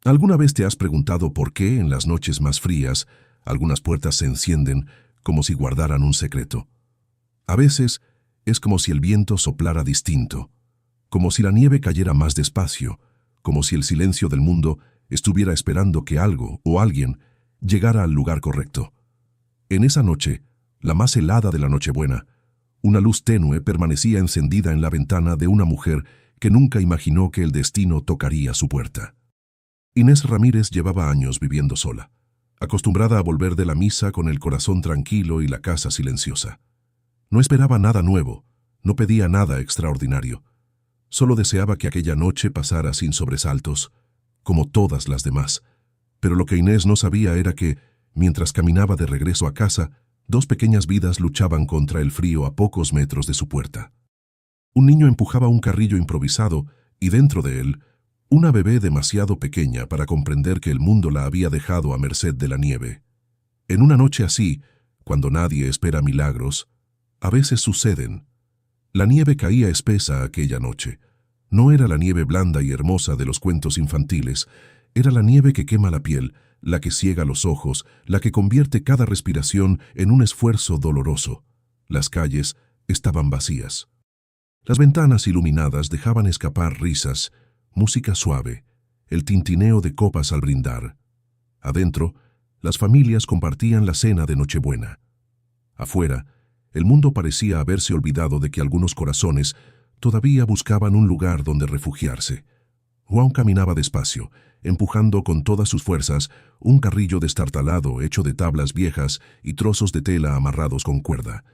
¿Alguna vez te has preguntado por qué en las noches más frías algunas puertas se encienden como si guardaran un secreto? A veces es como si el viento soplara distinto, como si la nieve cayera más despacio, como si el silencio del mundo estuviera esperando que algo o alguien llegara al lugar correcto. En esa noche, la más helada de la Nochebuena, una luz tenue permanecía encendida en la ventana de una mujer que nunca imaginó que el destino tocaría su puerta. Inés Ramírez llevaba años viviendo sola, acostumbrada a volver de la misa con el corazón tranquilo y la casa silenciosa. No esperaba nada nuevo, no pedía nada extraordinario. Solo deseaba que aquella noche pasara sin sobresaltos, como todas las demás. Pero lo que Inés no sabía era que, mientras caminaba de regreso a casa, dos pequeñas vidas luchaban contra el frío a pocos metros de su puerta. Un niño empujaba un carrillo improvisado y dentro de él, una bebé demasiado pequeña para comprender que el mundo la había dejado a merced de la nieve. En una noche así, cuando nadie espera milagros, a veces suceden. La nieve caía espesa aquella noche. No era la nieve blanda y hermosa de los cuentos infantiles, era la nieve que quema la piel, la que ciega los ojos, la que convierte cada respiración en un esfuerzo doloroso. Las calles estaban vacías. Las ventanas iluminadas dejaban escapar risas, música suave, el tintineo de copas al brindar. Adentro, las familias compartían la cena de Nochebuena. Afuera, el mundo parecía haberse olvidado de que algunos corazones todavía buscaban un lugar donde refugiarse. Juan caminaba despacio, empujando con todas sus fuerzas un carrillo destartalado hecho de tablas viejas y trozos de tela amarrados con cuerda.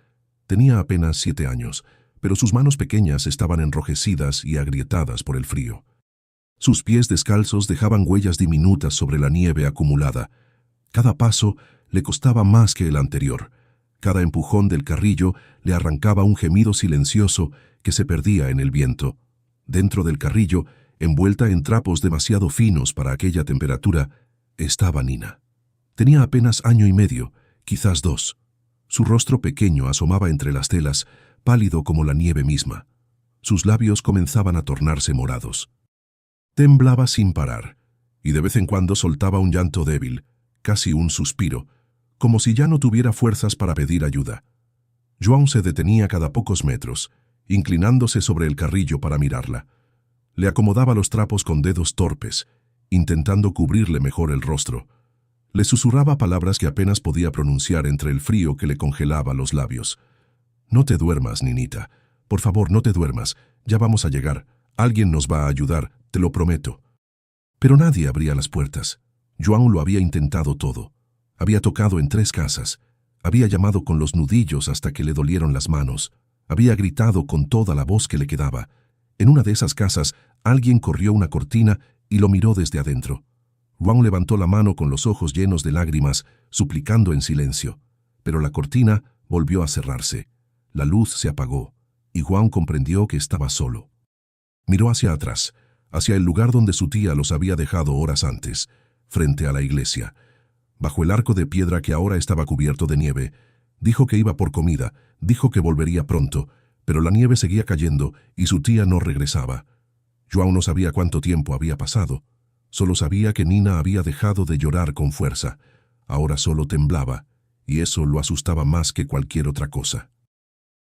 Tenía apenas 7 años, pero sus manos pequeñas estaban enrojecidas y agrietadas por el frío. Sus pies descalzos dejaban huellas diminutas sobre la nieve acumulada. Cada paso le costaba más que el anterior. Cada empujón del carrillo le arrancaba un gemido silencioso que se perdía en el viento. Dentro del carrillo, envuelta en trapos demasiado finos para aquella temperatura, estaba Nina. Tenía apenas 1 año y medio, quizás 2. Su rostro pequeño asomaba entre las telas, pálido como la nieve misma. Sus labios comenzaban a tornarse morados. Temblaba sin parar, y de vez en cuando soltaba un llanto débil, casi un suspiro, como si ya no tuviera fuerzas para pedir ayuda. Joan se detenía cada pocos metros, inclinándose sobre el carrillo para mirarla. Le acomodaba los trapos con dedos torpes, intentando cubrirle mejor el rostro. Le susurraba palabras que apenas podía pronunciar entre el frío que le congelaba los labios. «No te duermas, Ninita. Por favor, no te duermas. Ya vamos a llegar. Alguien nos va a ayudar, te lo prometo». Pero nadie abría las puertas. Joan lo había intentado todo. Había tocado en 3 casas. Había llamado con los nudillos hasta que le dolieron las manos. Había gritado con toda la voz que le quedaba. En una de esas casas, alguien corrió una cortina y lo miró desde adentro. Joan levantó la mano con los ojos llenos de lágrimas, suplicando en silencio. Pero la cortina volvió a cerrarse. La luz se apagó, y Joan comprendió que estaba solo. Miró hacia atrás, hacia el lugar donde su tía los había dejado horas antes, frente a la iglesia. Bajo el arco de piedra que ahora estaba cubierto de nieve, dijo que iba por comida, dijo que volvería pronto, pero la nieve seguía cayendo y su tía no regresaba. Joan no sabía cuánto tiempo había pasado. Solo sabía que Nina había dejado de llorar con fuerza. Ahora solo temblaba, y eso lo asustaba más que cualquier otra cosa.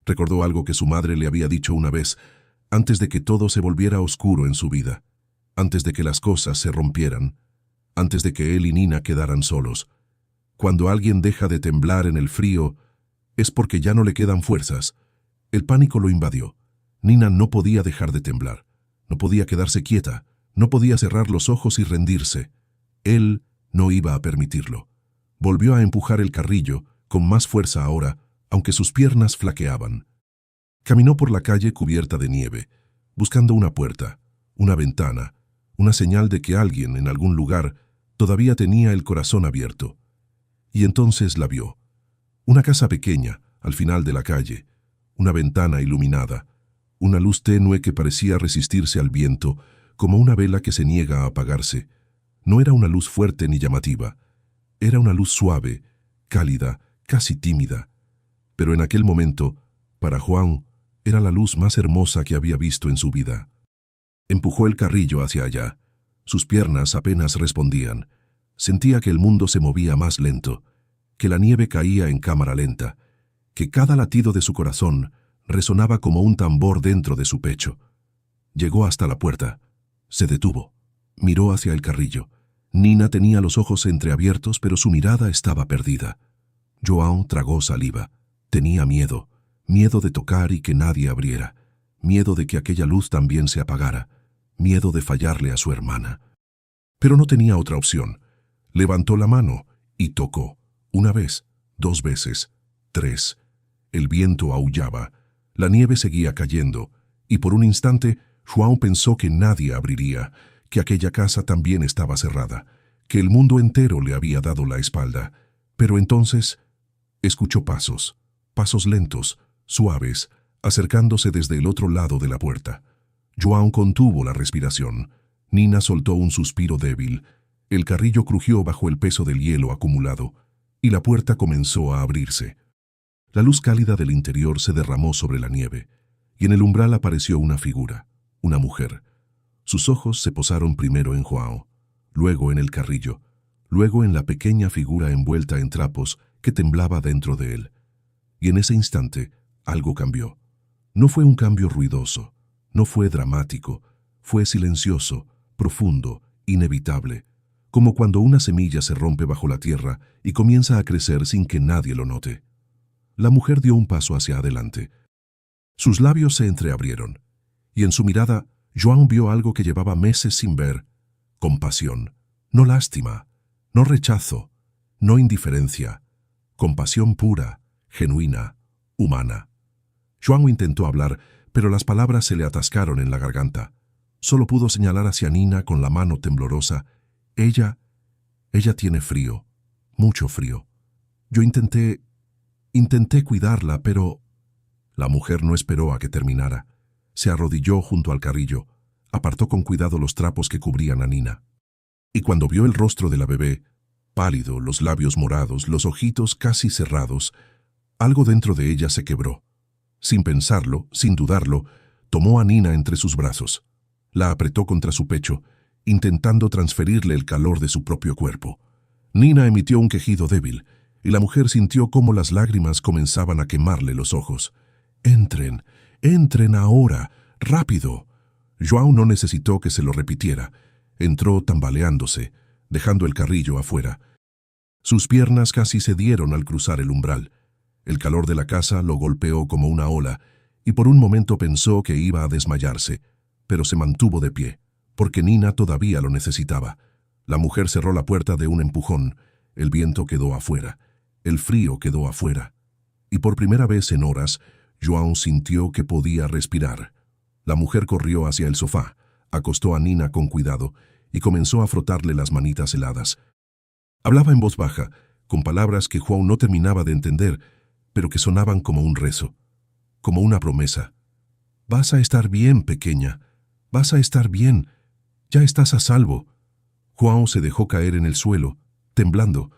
Recordó algo que su madre le había dicho una vez, antes de que todo se volviera oscuro en su vida, antes de que las cosas se rompieran, antes de que él y Nina quedaran solos. Cuando alguien deja de temblar en el frío, es porque ya no le quedan fuerzas. El pánico lo invadió. Nina no podía dejar de temblar. No podía quedarse quieta. No podía cerrar los ojos y rendirse. Él no iba a permitirlo. Volvió a empujar el carrillo, con más fuerza ahora, aunque sus piernas flaqueaban. Caminó por la calle cubierta de nieve, buscando una puerta, una ventana, una señal de que alguien en algún lugar todavía tenía el corazón abierto. Y entonces la vio. Una casa pequeña, al final de la calle, una ventana iluminada, una luz tenue que parecía resistirse al viento, como una vela que se niega a apagarse. No era una luz fuerte ni llamativa. Era una luz suave, cálida, casi tímida. Pero en aquel momento, para Joan, era la luz más hermosa que había visto en su vida. Empujó el carrillo hacia allá. Sus piernas apenas respondían. Sentía que el mundo se movía más lento, que la nieve caía en cámara lenta, que cada latido de su corazón resonaba como un tambor dentro de su pecho. Llegó hasta la puerta. Se detuvo. Miró hacia el carrillo. Nina tenía los ojos entreabiertos, pero su mirada estaba perdida. João tragó saliva. Tenía miedo. Miedo de tocar y que nadie abriera. Miedo de que aquella luz también se apagara. Miedo de fallarle a su hermana. Pero no tenía otra opción. Levantó la mano y tocó. Una vez, 2 veces, 3. El viento aullaba. La nieve seguía cayendo. Y por un instante, João pensó que nadie abriría, que aquella casa también estaba cerrada, que el mundo entero le había dado la espalda. Pero entonces escuchó pasos, pasos lentos, suaves, acercándose desde el otro lado de la puerta. João contuvo la respiración. Nina soltó un suspiro débil. El carrillo crujió bajo el peso del hielo acumulado, y la puerta comenzó a abrirse. La luz cálida del interior se derramó sobre la nieve, y en el umbral apareció una figura, una mujer. Sus ojos se posaron primero en João, luego en el carrillo, luego en la pequeña figura envuelta en trapos que temblaba dentro de él. Y en ese instante, algo cambió. No fue un cambio ruidoso, no fue dramático, fue silencioso, profundo, inevitable, como cuando una semilla se rompe bajo la tierra y comienza a crecer sin que nadie lo note. La mujer dio un paso hacia adelante. Sus labios se entreabrieron, y en su mirada, João vio algo que llevaba meses sin ver: compasión, no lástima, no rechazo, no indiferencia, compasión pura, genuina, humana. João intentó hablar, pero las palabras se le atascaron en la garganta. Solo pudo señalar hacia Nina con la mano temblorosa. Ella tiene frío, mucho frío. Yo intenté cuidarla, pero... La mujer no esperó a que terminara. Se arrodilló junto al carrillo, apartó con cuidado los trapos que cubrían a Nina. Y cuando vio el rostro de la bebé, pálido, los labios morados, los ojitos casi cerrados, algo dentro de ella se quebró. Sin pensarlo, sin dudarlo, tomó a Nina entre sus brazos. La apretó contra su pecho, intentando transferirle el calor de su propio cuerpo. Nina emitió un quejido débil, y la mujer sintió cómo las lágrimas comenzaban a quemarle los ojos. «Entren, entren ahora, rápido». João no necesitó que se lo repitiera. Entró tambaleándose, dejando el carrillo afuera. Sus piernas casi cedieron al cruzar el umbral. El calor de la casa lo golpeó como una ola, y por un momento pensó que iba a desmayarse, pero se mantuvo de pie, porque Nina todavía lo necesitaba. La mujer cerró la puerta de un empujón. El viento quedó afuera. El frío quedó afuera. Y por primera vez en horas, João sintió que podía respirar. La mujer corrió hacia el sofá, acostó a Nina con cuidado y comenzó a frotarle las manitas heladas. Hablaba en voz baja, con palabras que João no terminaba de entender, pero que sonaban como un rezo, como una promesa. «Vas a estar bien, pequeña. Vas a estar bien. Ya estás a salvo». João se dejó caer en el suelo, temblando.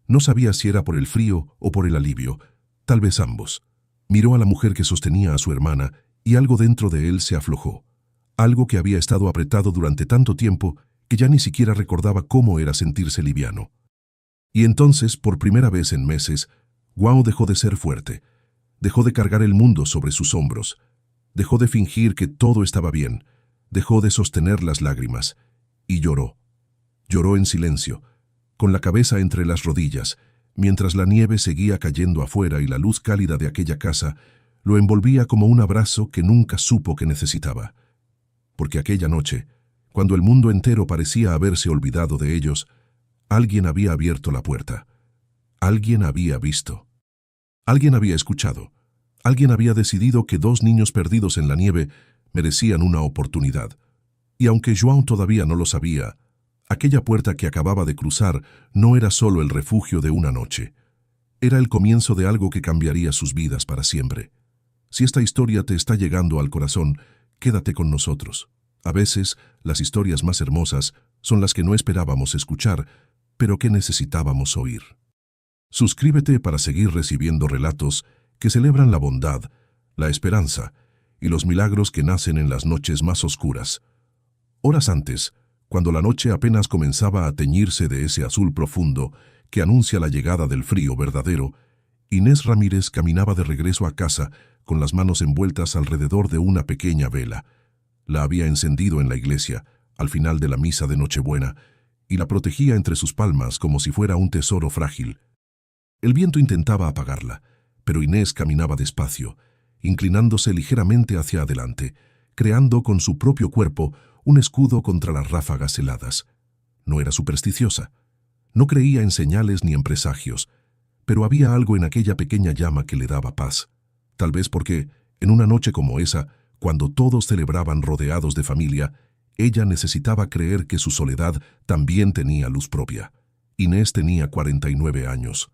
No sabía si era por el frío o por el alivio, tal vez ambos. Miró a la mujer que sostenía a su hermana y algo dentro de él se aflojó. Algo que había estado apretado durante tanto tiempo que ya ni siquiera recordaba cómo era sentirse liviano. Y entonces, por primera vez en meses, João dejó de ser fuerte. Dejó de cargar el mundo sobre sus hombros. Dejó de fingir que todo estaba bien. Dejó de sostener las lágrimas. Y lloró. Lloró en silencio, con la cabeza entre las rodillas, mientras la nieve seguía cayendo afuera y la luz cálida de aquella casa lo envolvía como un abrazo que nunca supo que necesitaba. Porque aquella noche, cuando el mundo entero parecía haberse olvidado de ellos, alguien había abierto la puerta. Alguien había visto. Alguien había escuchado. Alguien había decidido que 2 niños perdidos en la nieve merecían una oportunidad. Y aunque João todavía no lo sabía, aquella puerta que acababa de cruzar no era solo el refugio de una noche. Era el comienzo de algo que cambiaría sus vidas para siempre. Si esta historia te está llegando al corazón, quédate con nosotros. A veces, las historias más hermosas son las que no esperábamos escuchar, pero que necesitábamos oír. Suscríbete para seguir recibiendo relatos que celebran la bondad, la esperanza y los milagros que nacen en las noches más oscuras. Horas antes, Cuando la noche apenas comenzaba a teñirse de ese azul profundo que anuncia la llegada del frío verdadero, Inés Ramírez caminaba de regreso a casa con las manos envueltas alrededor de una pequeña vela. La había encendido en la iglesia, al final de la misa de Nochebuena, y la protegía entre sus palmas como si fuera un tesoro frágil. El viento intentaba apagarla, pero Inés caminaba despacio, inclinándose ligeramente hacia adelante, creando con su propio cuerpo un escudo contra las ráfagas heladas. No era supersticiosa, no creía en señales ni en presagios, pero había algo en aquella pequeña llama que le daba paz. Tal vez porque, en una noche como esa, cuando todos celebraban rodeados de familia, ella necesitaba creer que su soledad también tenía luz propia. Inés tenía 49 años.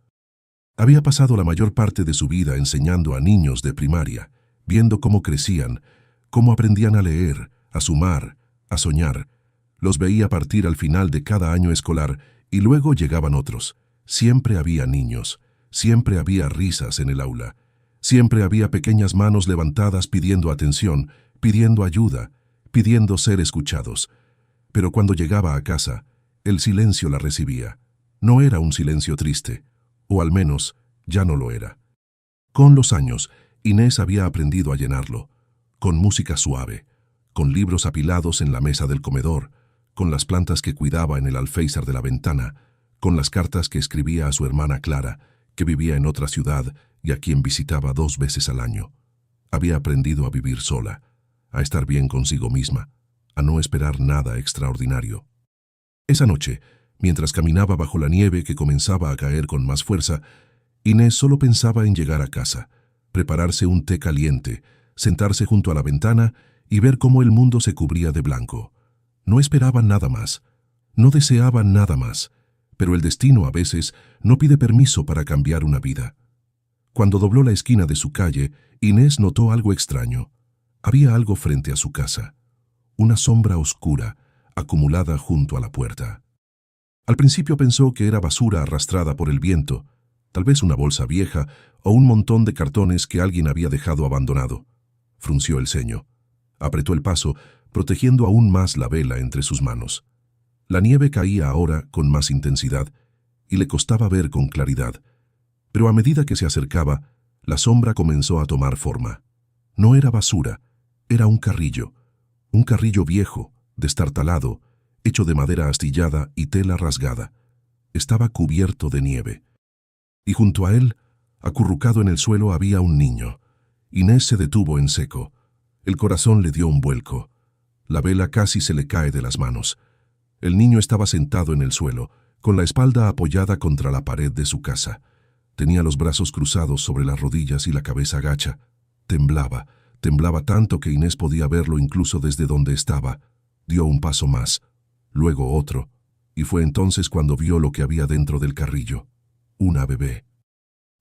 Había pasado la mayor parte de su vida enseñando a niños de primaria, viendo cómo crecían, cómo aprendían a leer, a sumar, a soñar. Los veía partir al final de cada año escolar y luego llegaban otros. Siempre había niños, siempre había risas en el aula, siempre había pequeñas manos levantadas pidiendo atención, pidiendo ayuda, pidiendo ser escuchados. Pero cuando llegaba a casa, el silencio la recibía. No era un silencio triste, o al menos ya no lo era. Con los años, Inés había aprendido a llenarlo, con música suave, con libros apilados en la mesa del comedor, con las plantas que cuidaba en el alféizar de la ventana, con las cartas que escribía a su hermana Clara, que vivía en otra ciudad y a quien visitaba 2 veces al año. Había aprendido a vivir sola, a estar bien consigo misma, a no esperar nada extraordinario. Esa noche, mientras caminaba bajo la nieve que comenzaba a caer con más fuerza, Inés solo pensaba en llegar a casa, prepararse un té caliente, sentarse junto a la ventana y ver cómo el mundo se cubría de blanco. No esperaba nada más, no deseaba nada más, pero el destino a veces no pide permiso para cambiar una vida. Cuando dobló la esquina de su calle, Inés notó algo extraño. Había algo frente a su casa, una sombra oscura, acumulada junto a la puerta. Al principio pensó que era basura arrastrada por el viento, tal vez una bolsa vieja o un montón de cartones que alguien había dejado abandonado. Frunció el ceño. Apretó el paso, protegiendo aún más la vela entre sus manos. La nieve caía ahora con más intensidad y le costaba ver con claridad, pero a medida que se acercaba, la sombra comenzó a tomar forma. No era basura, era un carrillo viejo, destartalado, hecho de madera astillada y tela rasgada. Estaba cubierto de nieve. Y junto a él, acurrucado en el suelo, había un niño. Inés se detuvo en seco. El corazón le dio un vuelco. La vela casi se le cae de las manos. El niño estaba sentado en el suelo, con la espalda apoyada contra la pared de su casa. Tenía los brazos cruzados sobre las rodillas y la cabeza gacha. Temblaba tanto que Inés podía verlo incluso desde donde estaba. Dio un paso más, luego otro, y fue entonces cuando vio lo que había dentro del carrillo. Una bebé.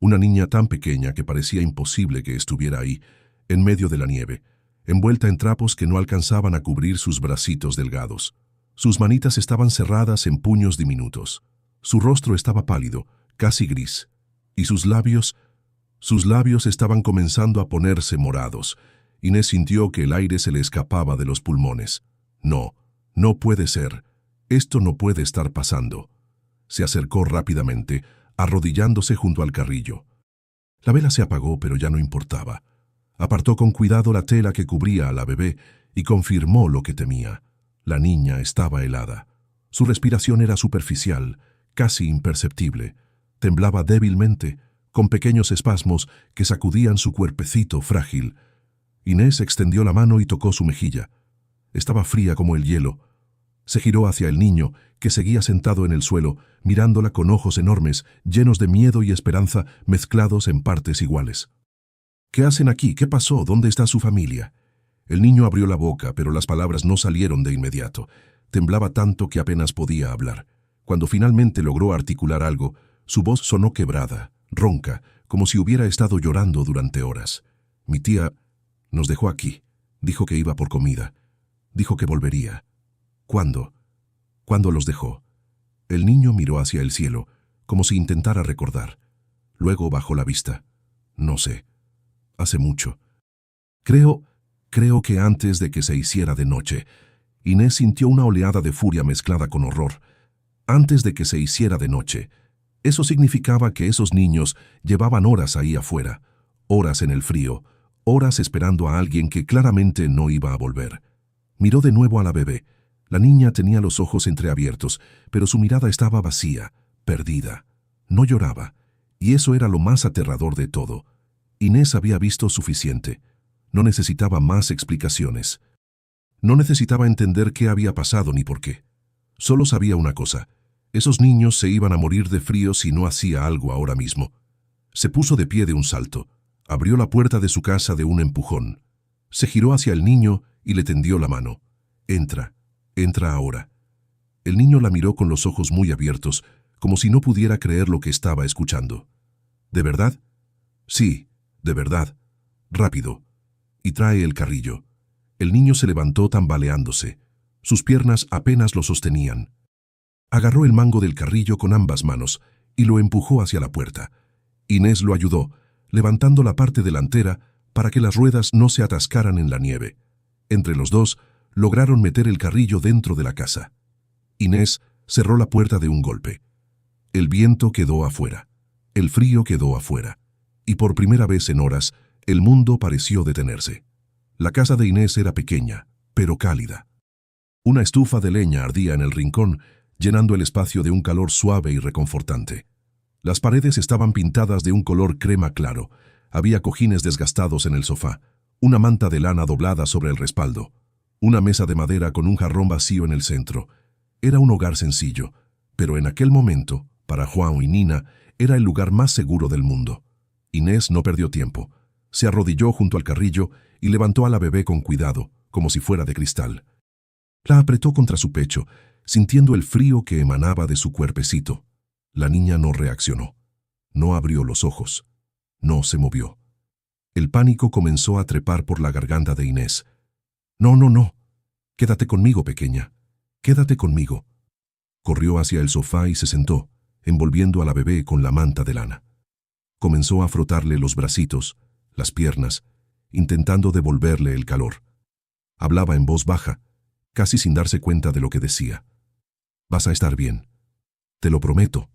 Una niña tan pequeña que parecía imposible que estuviera ahí, en medio de la nieve, envuelta en trapos que no alcanzaban a cubrir sus bracitos delgados. Sus manitas estaban cerradas en puños diminutos. Su rostro estaba pálido, casi gris, y sus labios estaban comenzando a ponerse morados. Inés sintió que el aire se le escapaba de los pulmones. No, no puede ser. Esto no puede estar pasando. Se acercó rápidamente, arrodillándose junto al carrillo. La vela se apagó, pero ya no importaba. Apartó con cuidado la tela que cubría a la bebé y confirmó lo que temía. La niña estaba helada. Su respiración era superficial, casi imperceptible. Temblaba débilmente, con pequeños espasmos que sacudían su cuerpecito frágil. Inés extendió la mano y tocó su mejilla. Estaba fría como el hielo. Se giró hacia el niño, que seguía sentado en el suelo, mirándola con ojos enormes, llenos de miedo y esperanza mezclados en partes iguales. «¿Qué hacen aquí? ¿Qué pasó? ¿Dónde está su familia?» El niño abrió la boca, pero las palabras no salieron de inmediato. Temblaba tanto que apenas podía hablar. Cuando finalmente logró articular algo, su voz sonó quebrada, ronca, como si hubiera estado llorando durante horas. «Mi tía nos dejó aquí. Dijo que iba por comida. Dijo que volvería». «¿Cuándo? ¿Cuándo los dejó?» El niño miró hacia el cielo, como si intentara recordar. Luego bajó la vista. «No sé. Hace mucho. Creo que antes de que se hiciera de noche». Inés sintió una oleada de furia mezclada con horror. Antes de que se hiciera de noche, eso significaba que esos niños llevaban horas ahí afuera, horas en el frío, horas esperando a alguien que claramente no iba a volver. Miró de nuevo a la bebé. La niña tenía los ojos entreabiertos, pero su mirada estaba vacía, perdida. No lloraba, y eso era lo más aterrador de todo. Inés había visto suficiente. No necesitaba más explicaciones. No necesitaba entender qué había pasado ni por qué. Solo sabía una cosa: esos niños se iban a morir de frío si no hacía algo ahora mismo. Se puso de pie de un salto, abrió la puerta de su casa de un empujón. Se giró hacia el niño y le tendió la mano. Entra, entra ahora. El niño la miró con los ojos muy abiertos, como si no pudiera creer lo que estaba escuchando. ¿De verdad? Sí, de verdad. Rápido. Y trae el carrillo. El niño se levantó tambaleándose. Sus piernas apenas lo sostenían. Agarró el mango del carrillo con ambas manos y lo empujó hacia la puerta. Inés lo ayudó, levantando la parte delantera para que las ruedas no se atascaran en la nieve. Entre los dos, lograron meter el carrillo dentro de la casa. Inés cerró la puerta de un golpe. El viento quedó afuera. El frío quedó afuera. Y por primera vez en horas, el mundo pareció detenerse. La casa de Inés era pequeña, pero cálida. Una estufa de leña ardía en el rincón, llenando el espacio de un calor suave y reconfortante. Las paredes estaban pintadas de un color crema claro. Había cojines desgastados en el sofá, una manta de lana doblada sobre el respaldo, una mesa de madera con un jarrón vacío en el centro. Era un hogar sencillo, pero en aquel momento, para Juan y Nina, era el lugar más seguro del mundo. Inés no perdió tiempo. Se arrodilló junto al carrillo y levantó a la bebé con cuidado, como si fuera de cristal. La apretó contra su pecho, sintiendo el frío que emanaba de su cuerpecito. La niña no reaccionó. No abrió los ojos. No se movió. El pánico comenzó a trepar por la garganta de Inés. No, no, no. Quédate conmigo, pequeña. Quédate conmigo. Corrió hacia el sofá y se sentó, envolviendo a la bebé con la manta de lana. Comenzó a frotarle los bracitos, las piernas, intentando devolverle el calor. Hablaba en voz baja, casi sin darse cuenta de lo que decía. Vas a estar bien. Te lo prometo.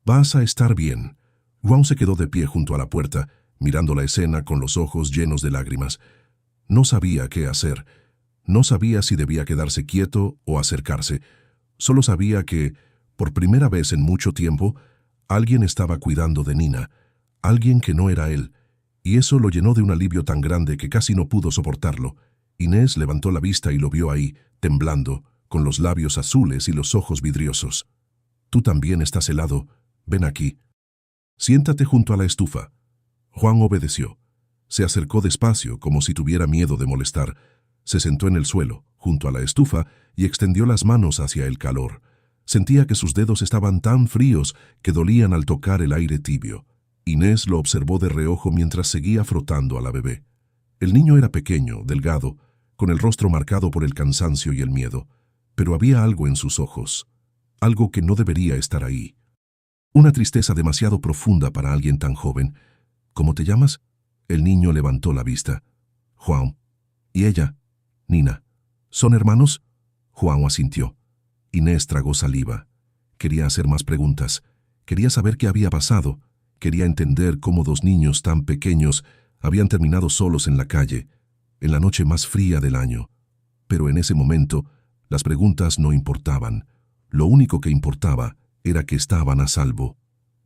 Vas a estar bien. Juan se quedó de pie junto a la puerta, mirando la escena con los ojos llenos de lágrimas. No sabía qué hacer. No sabía si debía quedarse quieto o acercarse. Solo sabía que, por primera vez en mucho tiempo, alguien estaba cuidando de Nina, alguien que no era él, y eso lo llenó de un alivio tan grande que casi no pudo soportarlo. Inés levantó la vista y lo vio ahí, temblando, con los labios azules y los ojos vidriosos. Tú también estás helado. Ven aquí. Siéntate junto a la estufa. Juan obedeció. Se acercó despacio, como si tuviera miedo de molestar. Se sentó en el suelo, junto a la estufa, y extendió las manos hacia el calor. Sentía que sus dedos estaban tan fríos que dolían al tocar el aire tibio. Inés lo observó de reojo mientras seguía frotando a la bebé. El niño era pequeño, delgado, con el rostro marcado por el cansancio y el miedo, pero había algo en sus ojos, algo que no debería estar ahí. Una tristeza demasiado profunda para alguien tan joven. ¿Cómo te llamas? El niño levantó la vista. Juan. ¿Y ella? Nina. ¿Son hermanos? Juan asintió. Inés tragó saliva. Quería hacer más preguntas. Quería saber qué había pasado. Quería entender cómo dos niños tan pequeños habían terminado solos en la calle, en la noche más fría del año. Pero en ese momento, las preguntas no importaban. Lo único que importaba era que estaban a salvo.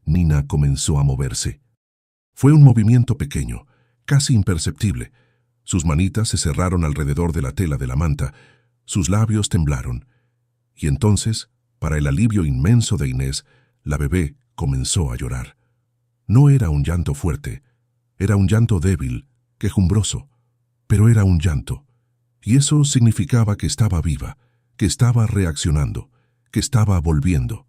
Nina comenzó a moverse. Fue un movimiento pequeño, casi imperceptible. Sus manitas se cerraron alrededor de la tela de la manta, sus labios temblaron. Y entonces, para el alivio inmenso de Inés, la bebé comenzó a llorar. No era un llanto fuerte, era un llanto débil, quejumbroso, pero era un llanto. Y eso significaba que estaba viva, que estaba reaccionando, que estaba volviendo.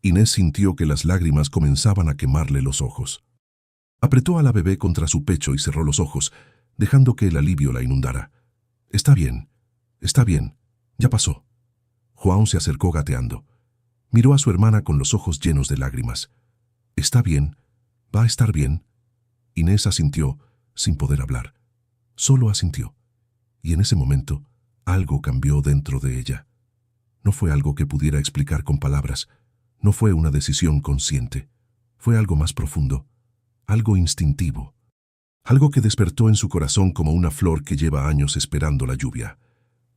Inés sintió que las lágrimas comenzaban a quemarle los ojos. Apretó a la bebé contra su pecho y cerró los ojos, dejando que el alivio la inundara. Está bien, ya pasó. Juan se acercó gateando. Miró a su hermana con los ojos llenos de lágrimas. Está bien, va a estar bien. Inés asintió, sin poder hablar. Solo asintió. Y en ese momento, Algo cambió dentro de ella. No fue algo que pudiera explicar con palabras. No fue una decisión consciente. Fue algo más profundo, algo instintivo. Algo que despertó en su corazón como una flor que lleva años esperando la lluvia.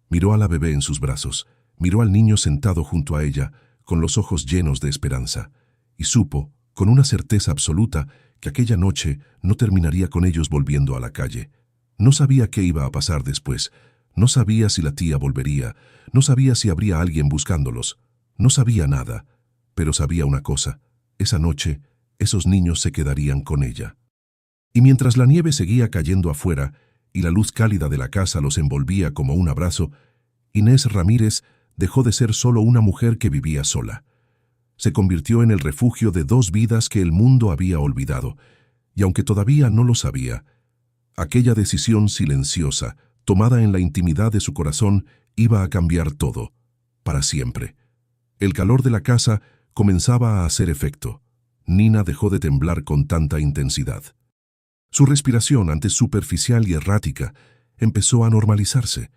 Miró a la bebé en sus brazos, miró al niño sentado junto a ella, con los ojos llenos de esperanza, y supo, con una certeza absoluta, que aquella noche no terminaría con ellos volviendo a la calle. No sabía qué iba a pasar después, no sabía si la tía volvería, no sabía si habría alguien buscándolos, no sabía nada, pero sabía una cosa: esa noche, esos niños se quedarían con ella. Y mientras la nieve seguía cayendo afuera y la luz cálida de la casa los envolvía como un abrazo, Inés Ramírez dejó de ser solo una mujer que vivía sola. Se convirtió en el refugio de dos vidas que el mundo había olvidado, y aunque todavía no lo sabía, aquella decisión silenciosa, tomada en la intimidad de su corazón, iba a cambiar todo, para siempre. El calor de la casa comenzaba a hacer efecto. Nina dejó de temblar con tanta intensidad. Su respiración, antes superficial y errática, empezó a normalizarse.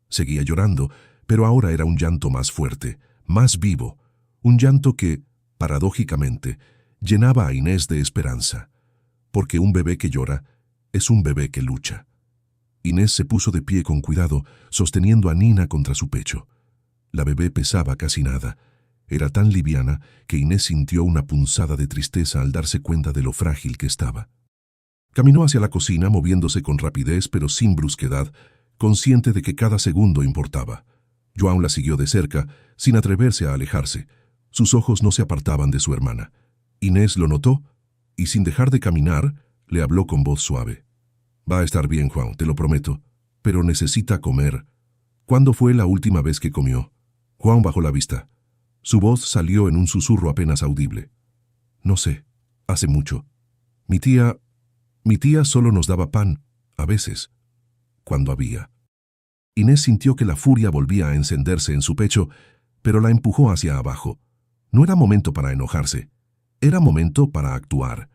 Seguía llorando, pero ahora era un llanto más fuerte, más vivo, un llanto que, paradójicamente, llenaba a Inés de esperanza, porque un bebé que llora es un bebé que lucha. Inés se puso de pie con cuidado, sosteniendo a Nina contra su pecho. La bebé pesaba casi nada. Era tan liviana que Inés sintió una punzada de tristeza al darse cuenta de lo frágil que estaba. Caminó hacia la cocina, moviéndose con rapidez pero sin brusquedad, consciente de que cada segundo importaba. João la siguió de cerca, sin atreverse a alejarse. Sus ojos no se apartaban de su hermana. Inés lo notó y, sin dejar de caminar, le habló con voz suave. «Va a estar bien, João, te lo prometo, pero necesita comer». «¿Cuándo fue la última vez que comió?» João bajó la vista. Su voz salió en un susurro apenas audible. «No sé, hace mucho. Mi tía solo nos daba pan, a veces, cuando había». Inés sintió que la furia volvía a encenderse en su pecho, pero la empujó hacia abajo. No era momento para enojarse, era momento para actuar.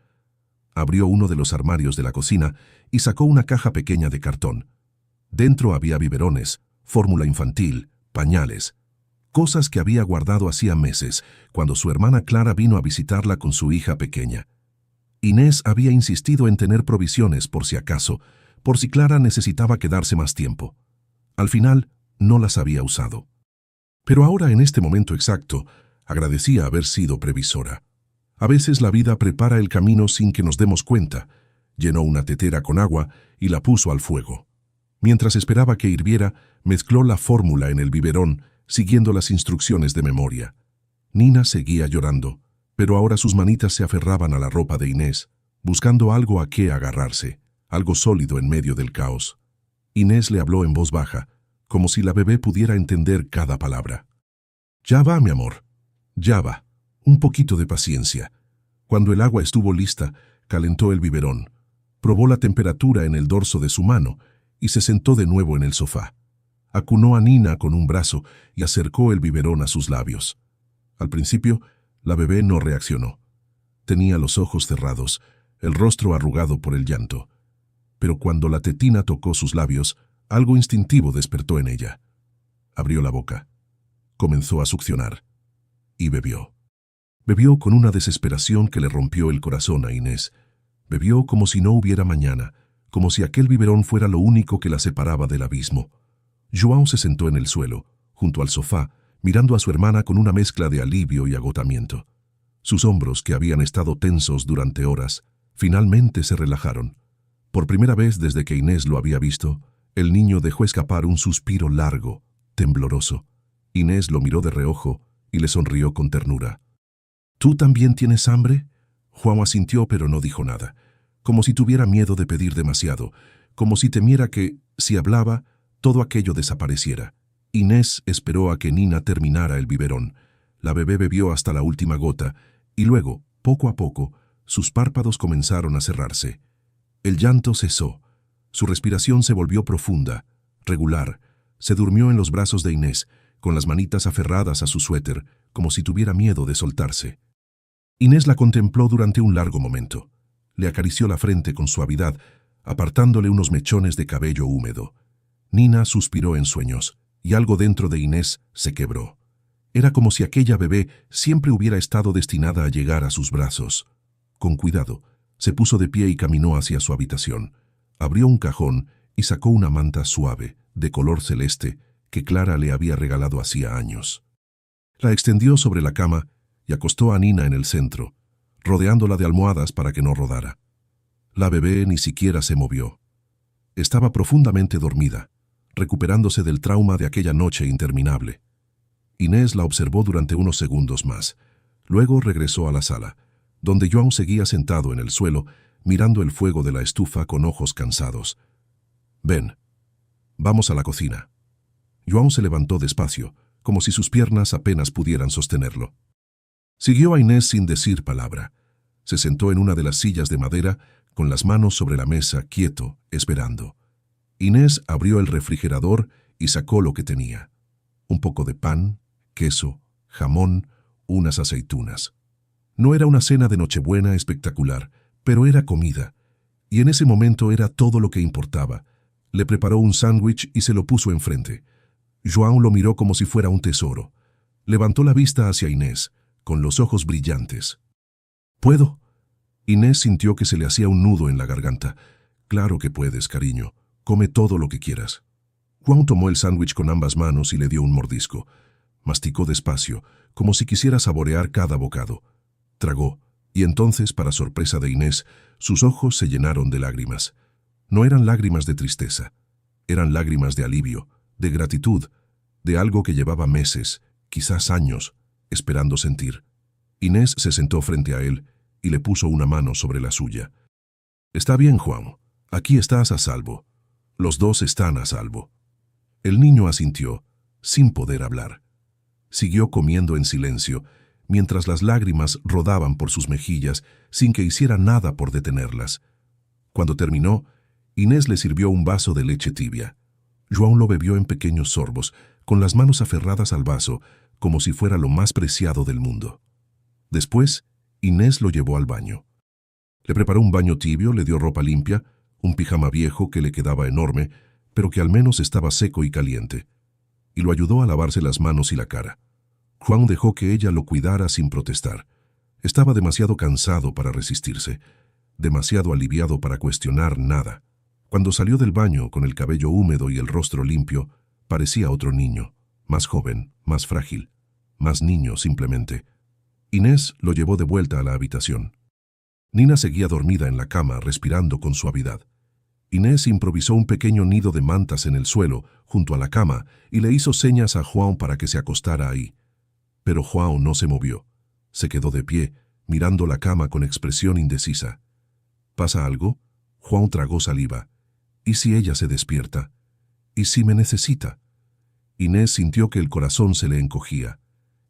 Abrió uno de los armarios de la cocina y sacó una caja pequeña de cartón. Dentro había biberones, fórmula infantil, pañales, cosas que había guardado hacía meses, cuando su hermana Clara vino a visitarla con su hija pequeña. Inés había insistido en tener provisiones por si acaso, por si Clara necesitaba quedarse más tiempo. Al final, no las había usado. Pero ahora, en este momento exacto, agradecía haber sido previsora. A veces la vida prepara el camino sin que nos demos cuenta. Llenó una tetera con agua y la puso al fuego. Mientras esperaba que hirviera, mezcló la fórmula en el biberón, siguiendo las instrucciones de memoria. Nina seguía llorando, pero ahora sus manitas se aferraban a la ropa de Inés, buscando algo a qué agarrarse, algo sólido en medio del caos. Inés le habló en voz baja, como si la bebé pudiera entender cada palabra. «Ya va, mi amor, ya va. Un poquito de paciencia». Cuando el agua estuvo lista, calentó el biberón, probó la temperatura en el dorso de su mano y se sentó de nuevo en el sofá. Acunó a Nina con un brazo y acercó el biberón a sus labios. Al principio, la bebé no reaccionó. Tenía los ojos cerrados, el rostro arrugado por el llanto. Pero cuando la tetina tocó sus labios, algo instintivo despertó en ella. Abrió la boca, comenzó a succionar y bebió. Bebió con una desesperación que le rompió el corazón a Inés. Bebió como si no hubiera mañana, como si aquel biberón fuera lo único que la separaba del abismo. João se sentó en el suelo, junto al sofá, mirando a su hermana con una mezcla de alivio y agotamiento. Sus hombros, que habían estado tensos durante horas, finalmente se relajaron. Por primera vez desde que Inés lo había visto, el niño dejó escapar un suspiro largo, tembloroso. Inés lo miró de reojo y le sonrió con ternura. «¿Tú también tienes hambre?» João asintió, pero no dijo nada, como si tuviera miedo de pedir demasiado, como si temiera que, si hablaba, todo aquello desapareciera. Inés esperó a que Nina terminara el biberón. La bebé bebió hasta la última gota, y luego, poco a poco, sus párpados comenzaron a cerrarse. El llanto cesó. Su respiración se volvió profunda, regular. Se durmió en los brazos de Inés, con las manitas aferradas a su suéter, como si tuviera miedo de soltarse. Inés la contempló durante un largo momento. Le acarició la frente con suavidad, apartándole unos mechones de cabello húmedo. Nina suspiró en sueños, y algo dentro de Inés se quebró. Era como si aquella bebé siempre hubiera estado destinada a llegar a sus brazos. Con cuidado, se puso de pie y caminó hacia su habitación. Abrió un cajón y sacó una manta suave, de color celeste, que Clara le había regalado hacía años. La extendió sobre la cama y acostó a Nina en el centro, rodeándola de almohadas para que no rodara. La bebé ni siquiera se movió. Estaba profundamente dormida, recuperándose del trauma de aquella noche interminable. Inés la observó durante unos segundos más. Luego regresó a la sala, donde João seguía sentado en el suelo, mirando el fuego de la estufa con ojos cansados. «Ven, vamos a la cocina». João se levantó despacio, como si sus piernas apenas pudieran sostenerlo. Siguió a Inés sin decir palabra. Se sentó en una de las sillas de madera, con las manos sobre la mesa, quieto, esperando. Inés abrió el refrigerador y sacó lo que tenía. Un poco de pan, queso, jamón, unas aceitunas. No era una cena de Nochebuena espectacular, pero era comida, y en ese momento era todo lo que importaba. Le preparó un sándwich y se lo puso enfrente. João lo miró como si fuera un tesoro. Levantó la vista hacia Inés, con los ojos brillantes. «¿Puedo?» Inés sintió que se le hacía un nudo en la garganta. «Claro que puedes, cariño. Come todo lo que quieras». João tomó el sándwich con ambas manos y le dio un mordisco. Masticó despacio, como si quisiera saborear cada bocado. Tragó, y entonces, para sorpresa de Inés, sus ojos se llenaron de lágrimas. No eran lágrimas de tristeza. Eran lágrimas de alivio, de gratitud, de algo que llevaba meses, quizás años, esperando sentir. Inés se sentó frente a él y le puso una mano sobre la suya. «Está bien, João. Aquí estás a salvo. Los dos están a salvo». El niño asintió, sin poder hablar. Siguió comiendo en silencio, mientras las lágrimas rodaban por sus mejillas sin que hiciera nada por detenerlas. Cuando terminó, Inés le sirvió un vaso de leche tibia. João lo bebió en pequeños sorbos, con las manos aferradas al vaso, como si fuera lo más preciado del mundo. Después, Inés lo llevó al baño. Le preparó un baño tibio, le dio ropa limpia, un pijama viejo que le quedaba enorme, pero que al menos estaba seco y caliente, y lo ayudó a lavarse las manos y la cara. João dejó que ella lo cuidara sin protestar. Estaba demasiado cansado para resistirse, demasiado aliviado para cuestionar nada. Cuando salió del baño con el cabello húmedo y el rostro limpio, parecía otro niño, más joven, más frágil, más niño simplemente. Inés lo llevó de vuelta a la habitación. Nina seguía dormida en la cama, respirando con suavidad. Inés improvisó un pequeño nido de mantas en el suelo, junto a la cama, y le hizo señas a João para que se acostara ahí. Pero João no se movió. Se quedó de pie, mirando la cama con expresión indecisa. ¿Pasa algo? João tragó saliva. ¿Y si ella se despierta? ¿Y si me necesita? Inés sintió que el corazón se le encogía.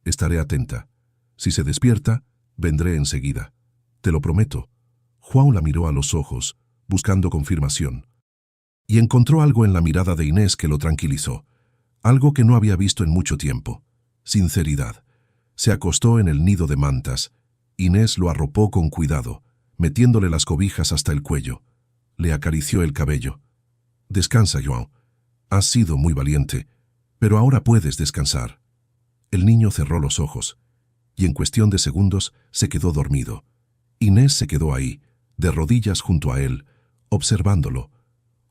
Estaré atenta. Si se despierta, vendré enseguida. Te lo prometo. João la miró a los ojos, buscando confirmación. Y encontró algo en la mirada de Inés que lo tranquilizó. Algo que no había visto en mucho tiempo. Sinceridad. Se acostó en el nido de mantas. Inés lo arropó con cuidado, metiéndole las cobijas hasta el cuello. Le acarició el cabello. «Descansa, João. Has sido muy valiente, pero ahora puedes descansar». El niño cerró los ojos, y en cuestión de segundos se quedó dormido. Inés se quedó ahí, de rodillas junto a él, observándolo,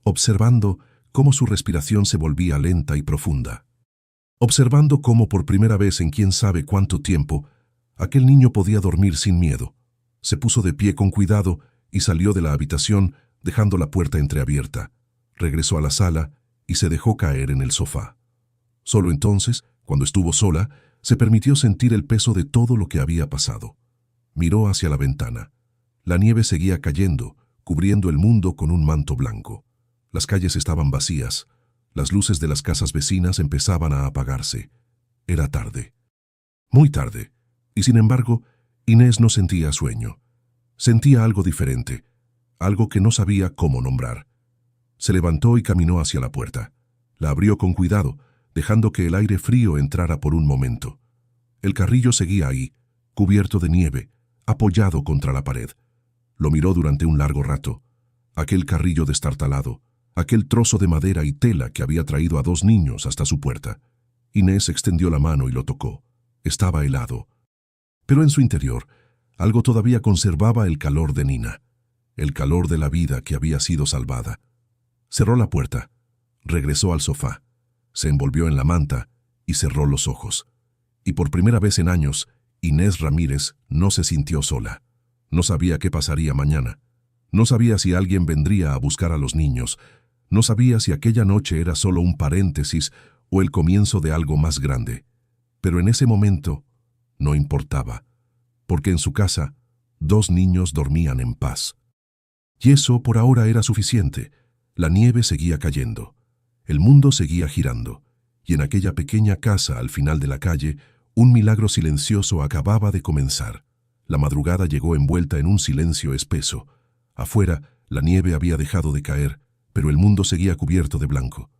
observando cómo su respiración se volvía lenta y profunda. Observando cómo por primera vez en quién sabe cuánto tiempo, aquel niño podía dormir sin miedo. Se puso de pie con cuidado y salió de la habitación, dejando la puerta entreabierta. Regresó a la sala y se dejó caer en el sofá. Solo entonces, cuando estuvo sola, se permitió sentir el peso de todo lo que había pasado. Miró hacia la ventana. La nieve seguía cayendo, cubriendo el mundo con un manto blanco. Las calles estaban vacías. Las luces de las casas vecinas empezaban a apagarse. Era tarde. Muy tarde. Y sin embargo, Inés no sentía sueño. Sentía algo diferente, algo que no sabía cómo nombrar. Se levantó y caminó hacia la puerta. La abrió con cuidado, dejando que el aire frío entrara por un momento. El carrillo seguía ahí, cubierto de nieve, apoyado contra la pared. Lo miró durante un largo rato. Aquel carrillo destartalado, aquel trozo de madera y tela que había traído a 2 niños hasta su puerta. Inés extendió la mano y lo tocó. Estaba helado. Pero en su interior, algo todavía conservaba el calor de Nina, el calor de la vida que había sido salvada. Cerró la puerta, regresó al sofá, se envolvió en la manta y cerró los ojos. Y por primera vez en años, Inés Ramírez no se sintió sola. No sabía qué pasaría mañana. No sabía si alguien vendría a buscar a los niños. No sabía si aquella noche era solo un paréntesis o el comienzo de algo más grande. Pero en ese momento no importaba, porque en su casa 2 niños dormían en paz. Y eso por ahora era suficiente. La nieve seguía cayendo. El mundo seguía girando. Y en aquella pequeña casa al final de la calle, un milagro silencioso acababa de comenzar. La madrugada llegó envuelta en un silencio espeso. Afuera, la nieve había dejado de caer, pero el mundo seguía cubierto de blanco.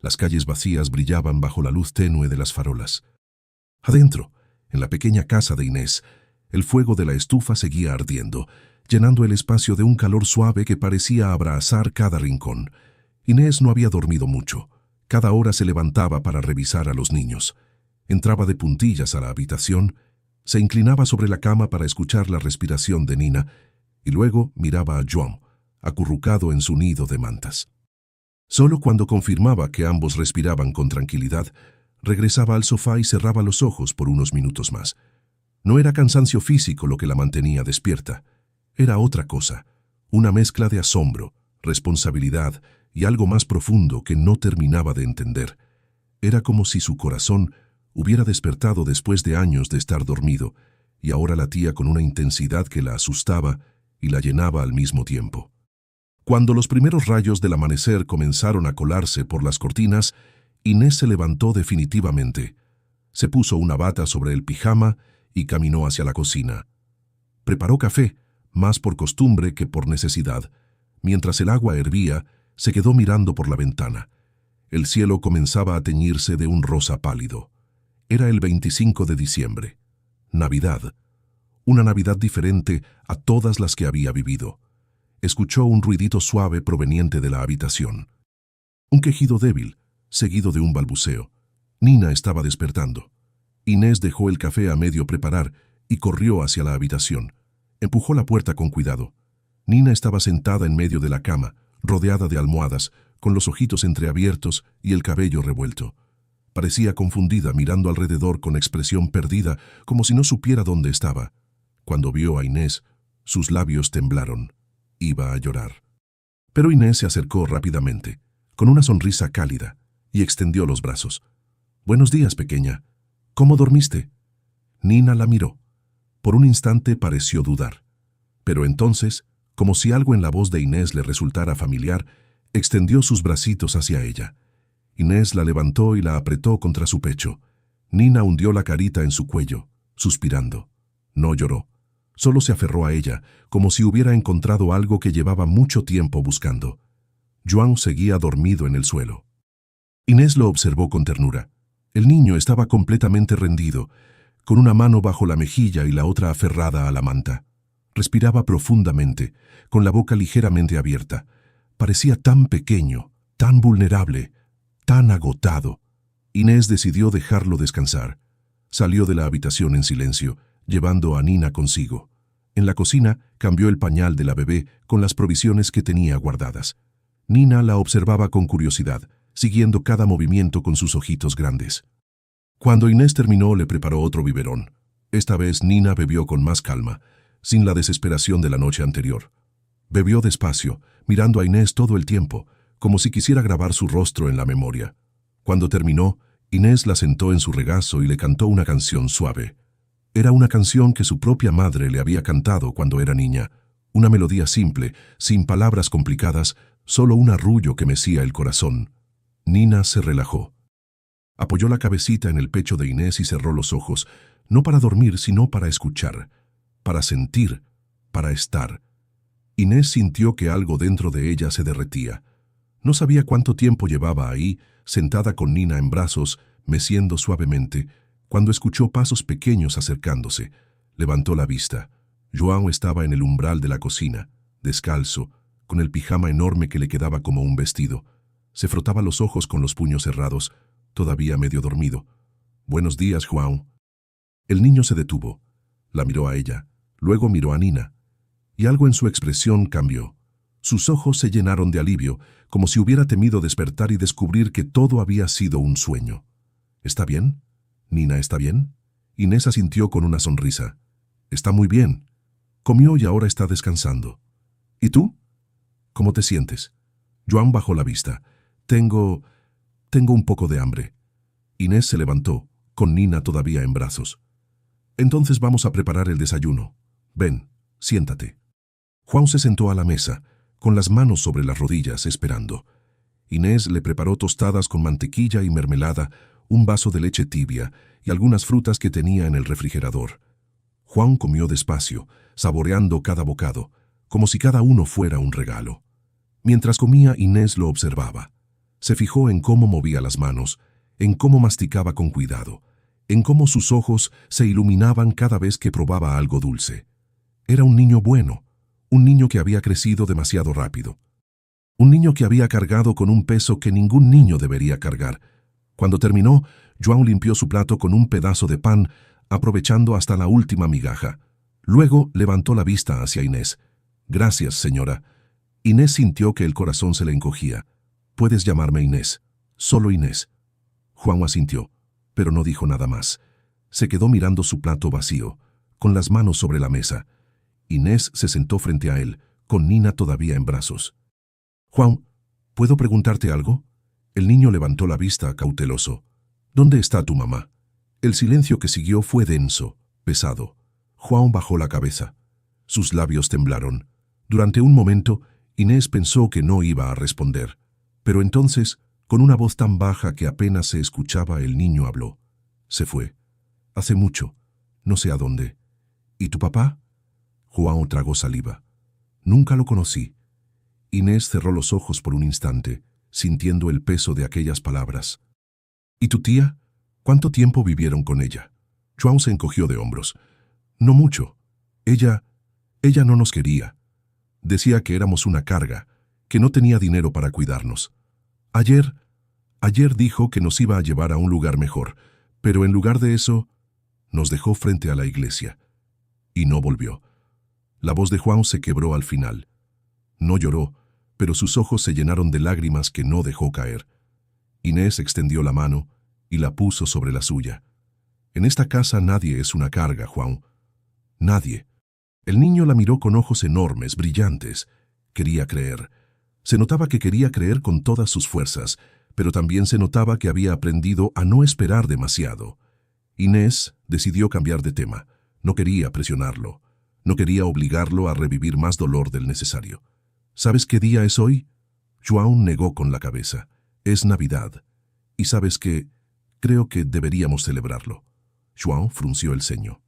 Las calles vacías brillaban bajo la luz tenue de las farolas. Adentro, en la pequeña casa de Inés, el fuego de la estufa seguía ardiendo, llenando el espacio de un calor suave que parecía abrazar cada rincón. Inés no había dormido mucho. Cada hora se levantaba para revisar a los niños. Entraba de puntillas a la habitación, se inclinaba sobre la cama para escuchar la respiración de Nina y luego miraba a João, acurrucado en su nido de mantas. Solo cuando confirmaba que ambos respiraban con tranquilidad, regresaba al sofá y cerraba los ojos por unos minutos más. No era cansancio físico lo que la mantenía despierta. Era otra cosa, una mezcla de asombro, responsabilidad y algo más profundo que no terminaba de entender. Era como si su corazón hubiera despertado después de años de estar dormido y ahora latía con una intensidad que la asustaba y la llenaba al mismo tiempo. Cuando los primeros rayos del amanecer comenzaron a colarse por las cortinas, Inés se levantó definitivamente. Se puso una bata sobre el pijama y caminó hacia la cocina. Preparó café, más por costumbre que por necesidad. Mientras el agua hervía, se quedó mirando por la ventana. El cielo comenzaba a teñirse de un rosa pálido. Era el 25 de diciembre. Navidad. Una Navidad diferente a todas las que había vivido. Escuchó un ruidito suave proveniente de la habitación. Un quejido débil, seguido de un balbuceo. Nina estaba despertando. Inés dejó el café a medio preparar y corrió hacia la habitación. Empujó la puerta con cuidado. Nina estaba sentada en medio de la cama, rodeada de almohadas, con los ojitos entreabiertos y el cabello revuelto. Parecía confundida, mirando alrededor con expresión perdida, como si no supiera dónde estaba. Cuando vio a Inés, sus labios temblaron. Iba a llorar. Pero Inés se acercó rápidamente, con una sonrisa cálida, y extendió los brazos. «Buenos días, pequeña. ¿Cómo dormiste?» Nina la miró. Por un instante pareció dudar. Pero entonces, como si algo en la voz de Inés le resultara familiar, extendió sus bracitos hacia ella. Inés la levantó y la apretó contra su pecho. Nina hundió la carita en su cuello, suspirando. No lloró. Solo se aferró a ella, como si hubiera encontrado algo que llevaba mucho tiempo buscando. João seguía dormido en el suelo. Inés lo observó con ternura. El niño estaba completamente rendido, con una mano bajo la mejilla y la otra aferrada a la manta. Respiraba profundamente, con la boca ligeramente abierta. Parecía tan pequeño, tan vulnerable, tan agotado. Inés decidió dejarlo descansar. Salió de la habitación en silencio, llevando a Nina consigo. En la cocina cambió el pañal de la bebé con las provisiones que tenía guardadas. Nina la observaba con curiosidad, siguiendo cada movimiento con sus ojitos grandes. Cuando Inés terminó, le preparó otro biberón. Esta vez Nina bebió con más calma, sin la desesperación de la noche anterior. Bebió despacio, mirando a Inés todo el tiempo, como si quisiera grabar su rostro en la memoria. Cuando terminó, Inés la sentó en su regazo y le cantó una canción suave. Era una canción que su propia madre le había cantado cuando era niña. Una melodía simple, sin palabras complicadas, solo un arrullo que mecía el corazón. Nina se relajó. Apoyó la cabecita en el pecho de Inés y cerró los ojos, no para dormir, sino para escuchar, para sentir, para estar. Inés sintió que algo dentro de ella se derretía. No sabía cuánto tiempo llevaba ahí, sentada con Nina en brazos, meciendo suavemente, cuando escuchó pasos pequeños acercándose. Levantó la vista. João estaba en el umbral de la cocina, descalzo, con el pijama enorme que le quedaba como un vestido. Se frotaba los ojos con los puños cerrados, todavía medio dormido. «Buenos días, João». El niño se detuvo. La miró a ella, luego miró a Nina. Y algo en su expresión cambió. Sus ojos se llenaron de alivio, como si hubiera temido despertar y descubrir que todo había sido un sueño. «¿Está bien? ¿Nina está bien?» Inés asintió con una sonrisa. «Está muy bien. Comió y ahora está descansando. ¿Y tú? ¿Cómo te sientes?» João bajó la vista. Tengo un poco de hambre». Inés se levantó, con Nina todavía en brazos. «Entonces vamos a preparar el desayuno. Ven, siéntate». João se sentó a la mesa, con las manos sobre las rodillas, esperando. Inés le preparó tostadas con mantequilla y mermelada, un vaso de leche tibia y algunas frutas que tenía en el refrigerador. João comió despacio, saboreando cada bocado, como si cada uno fuera un regalo. Mientras comía, Inés lo observaba. Se fijó en cómo movía las manos, en cómo masticaba con cuidado, en cómo sus ojos se iluminaban cada vez que probaba algo dulce. Era un niño bueno, un niño que había crecido demasiado rápido. Un niño que había cargado con un peso que ningún niño debería cargar. Cuando terminó, João limpió su plato con un pedazo de pan, aprovechando hasta la última migaja. Luego levantó la vista hacia Inés. «Gracias, señora». Inés sintió que el corazón se le encogía. «Puedes llamarme Inés, solo Inés». João asintió, pero no dijo nada más. Se quedó mirando su plato vacío, con las manos sobre la mesa. Inés se sentó frente a él, con Nina todavía en brazos. «João, ¿puedo preguntarte algo?» El niño levantó la vista cauteloso. «¿Dónde está tu mamá?» El silencio que siguió fue denso, pesado. João bajó la cabeza. Sus labios temblaron. Durante un momento, Inés pensó que no iba a responder. Pero entonces, con una voz tan baja que apenas se escuchaba, el niño habló. «Se fue. Hace mucho. No sé a dónde». «¿Y tu papá?» João tragó saliva. «Nunca lo conocí». Inés cerró los ojos por un instante, sintiendo el peso de aquellas palabras. «¿Y tu tía? ¿Cuánto tiempo vivieron con ella?» João se encogió de hombros. «No mucho. Ella no nos quería. Decía que éramos una carga, que no tenía dinero para cuidarnos. Ayer dijo que nos iba a llevar a un lugar mejor, pero en lugar de eso, nos dejó frente a la iglesia. Y no volvió». La voz de João se quebró al final. No lloró, pero sus ojos se llenaron de lágrimas que no dejó caer. Inés extendió la mano y la puso sobre la suya. «En esta casa nadie es una carga, João. Nadie». El niño la miró con ojos enormes, brillantes. Quería creer. Se notaba que quería creer con todas sus fuerzas, pero también se notaba que había aprendido a no esperar demasiado. Inés decidió cambiar de tema. No quería presionarlo. No quería obligarlo a revivir más dolor del necesario. «¿Sabes qué día es hoy?» João negó con la cabeza. «Es Navidad. Y sabes que creo que deberíamos celebrarlo». João frunció el ceño.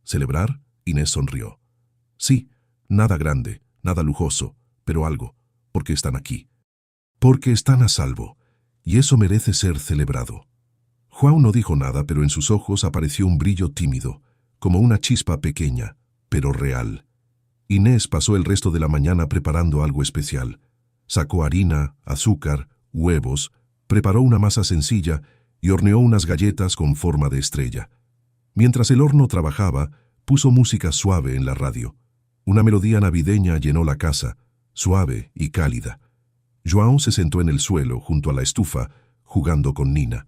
«¿Celebrar?» Inés sonrió. «Sí, nada grande, nada lujoso, pero algo, porque están aquí. Porque están a salvo, y eso merece ser celebrado». João no dijo nada, pero en sus ojos apareció un brillo tímido, como una chispa pequeña, pero real. Inés pasó el resto de la mañana preparando algo especial. Sacó harina, azúcar, huevos, preparó una masa sencilla y horneó unas galletas con forma de estrella. Mientras el horno trabajaba, puso música suave en la radio. Una melodía navideña llenó la casa, suave y cálida. João se sentó en el suelo junto a la estufa, jugando con Nina.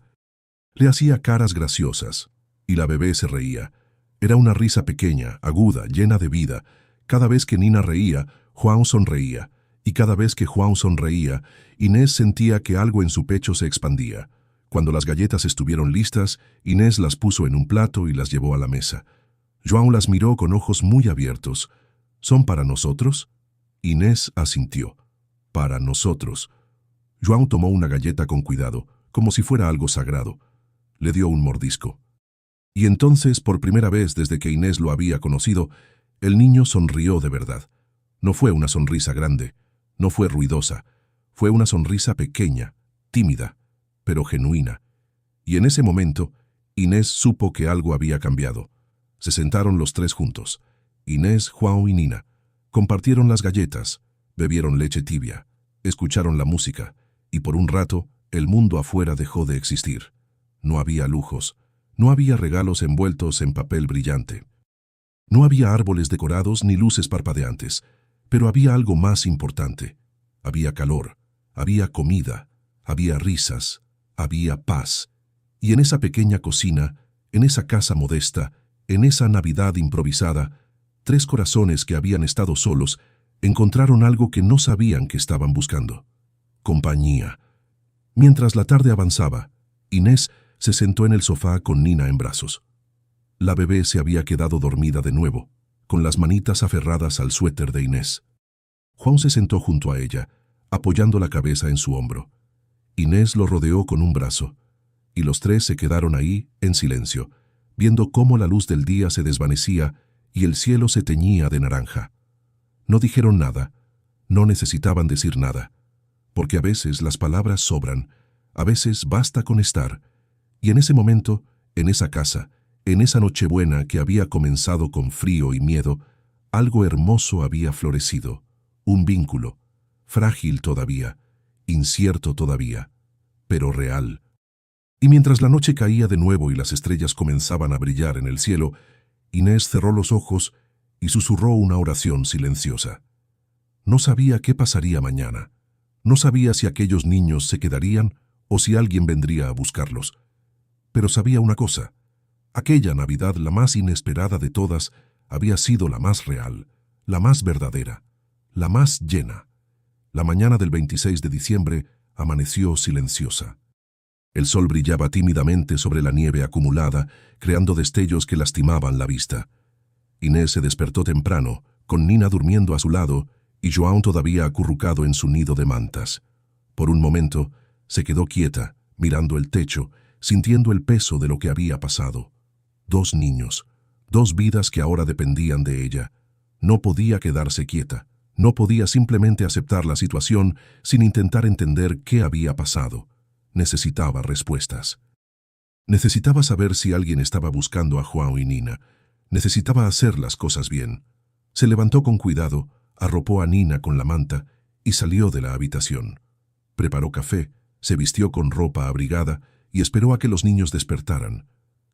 Le hacía caras graciosas, y la bebé se reía. Era una risa pequeña, aguda, llena de vida. Cada vez que Nina reía, João sonreía, y cada vez que João sonreía, Inés sentía que algo en su pecho se expandía. Cuando las galletas estuvieron listas, Inés las puso en un plato y las llevó a la mesa. João las miró con ojos muy abiertos. «¿Son para nosotros?» Inés asintió. «Para nosotros». João tomó una galleta con cuidado, como si fuera algo sagrado. Le dio un mordisco. Y entonces, por primera vez desde que Inés lo había conocido, el niño sonrió de verdad. No fue una sonrisa grande, no fue ruidosa, fue una sonrisa pequeña, tímida, pero genuina. Y en ese momento, Inés supo que algo había cambiado. Se sentaron los tres juntos. Inés, João y Nina. Compartieron las galletas, Bebieron leche tibia, escucharon la música, y por un rato el mundo afuera dejó de existir. No había lujos, no había regalos envueltos en papel brillante. No había árboles decorados ni luces parpadeantes, pero había algo más importante. Había calor, había comida, había risas, había paz. Y en esa pequeña cocina, en esa casa modesta, en esa Navidad improvisada, 3 corazones que habían estado solos encontraron algo que no sabían que estaban buscando: compañía. Mientras la tarde avanzaba, Inés se sentó en el sofá con Nina en brazos. La bebé se había quedado dormida de nuevo, con las manitas aferradas al suéter de Inés. Juan se sentó junto a ella, apoyando la cabeza en su hombro. Inés lo rodeó con un brazo, y los 3 se quedaron ahí, en silencio, viendo cómo la luz del día se desvanecía y el cielo se teñía de naranja. No dijeron nada, no necesitaban decir nada, porque a veces las palabras sobran, a veces basta con estar. Y en ese momento, en esa casa, en esa Nochebuena que había comenzado con frío y miedo, algo hermoso había florecido, un vínculo, frágil todavía, incierto todavía, pero real. Y mientras la noche caía de nuevo y las estrellas comenzaban a brillar en el cielo, Inés cerró los ojos y susurró una oración silenciosa. No sabía qué pasaría mañana. No sabía si aquellos niños se quedarían o si alguien vendría a buscarlos. Pero sabía una cosa: aquella Navidad, la más inesperada de todas, había sido la más real, la más verdadera, la más llena. La mañana del 26 de diciembre amaneció silenciosa. El sol brillaba tímidamente sobre la nieve acumulada, creando destellos que lastimaban la vista. Inés se despertó temprano, con Nina durmiendo a su lado y João todavía acurrucado en su nido de mantas. Por un momento, se quedó quieta, mirando el techo, sintiendo el peso de lo que había pasado. 2 niños, 2 vidas que ahora dependían de ella. No podía quedarse quieta, no podía simplemente aceptar la situación sin intentar entender qué había pasado. Necesitaba respuestas. Necesitaba saber si alguien estaba buscando a João y Nina. Necesitaba hacer las cosas bien. Se levantó con cuidado, arropó a Nina con la manta y salió de la habitación. Preparó café, se vistió con ropa abrigada y esperó a que los niños despertaran.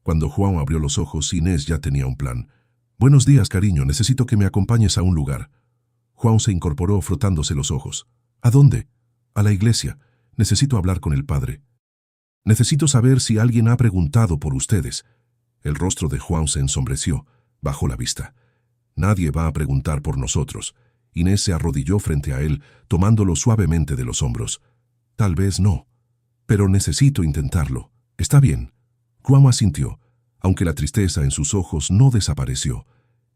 Cuando João abrió los ojos, Inés ya tenía un plan. «Buenos días, cariño, necesito que me acompañes a un lugar». João se incorporó frotándose los ojos. «¿A dónde?» «A la iglesia. Necesito hablar con el padre. Necesito saber si alguien ha preguntado por ustedes». El rostro de João se ensombreció, bajó la vista. «Nadie va a preguntar por nosotros». Inés se arrodilló frente a él, tomándolo suavemente de los hombros. «Tal vez no, pero necesito intentarlo. ¿Está bien?» João asintió, aunque la tristeza en sus ojos no desapareció.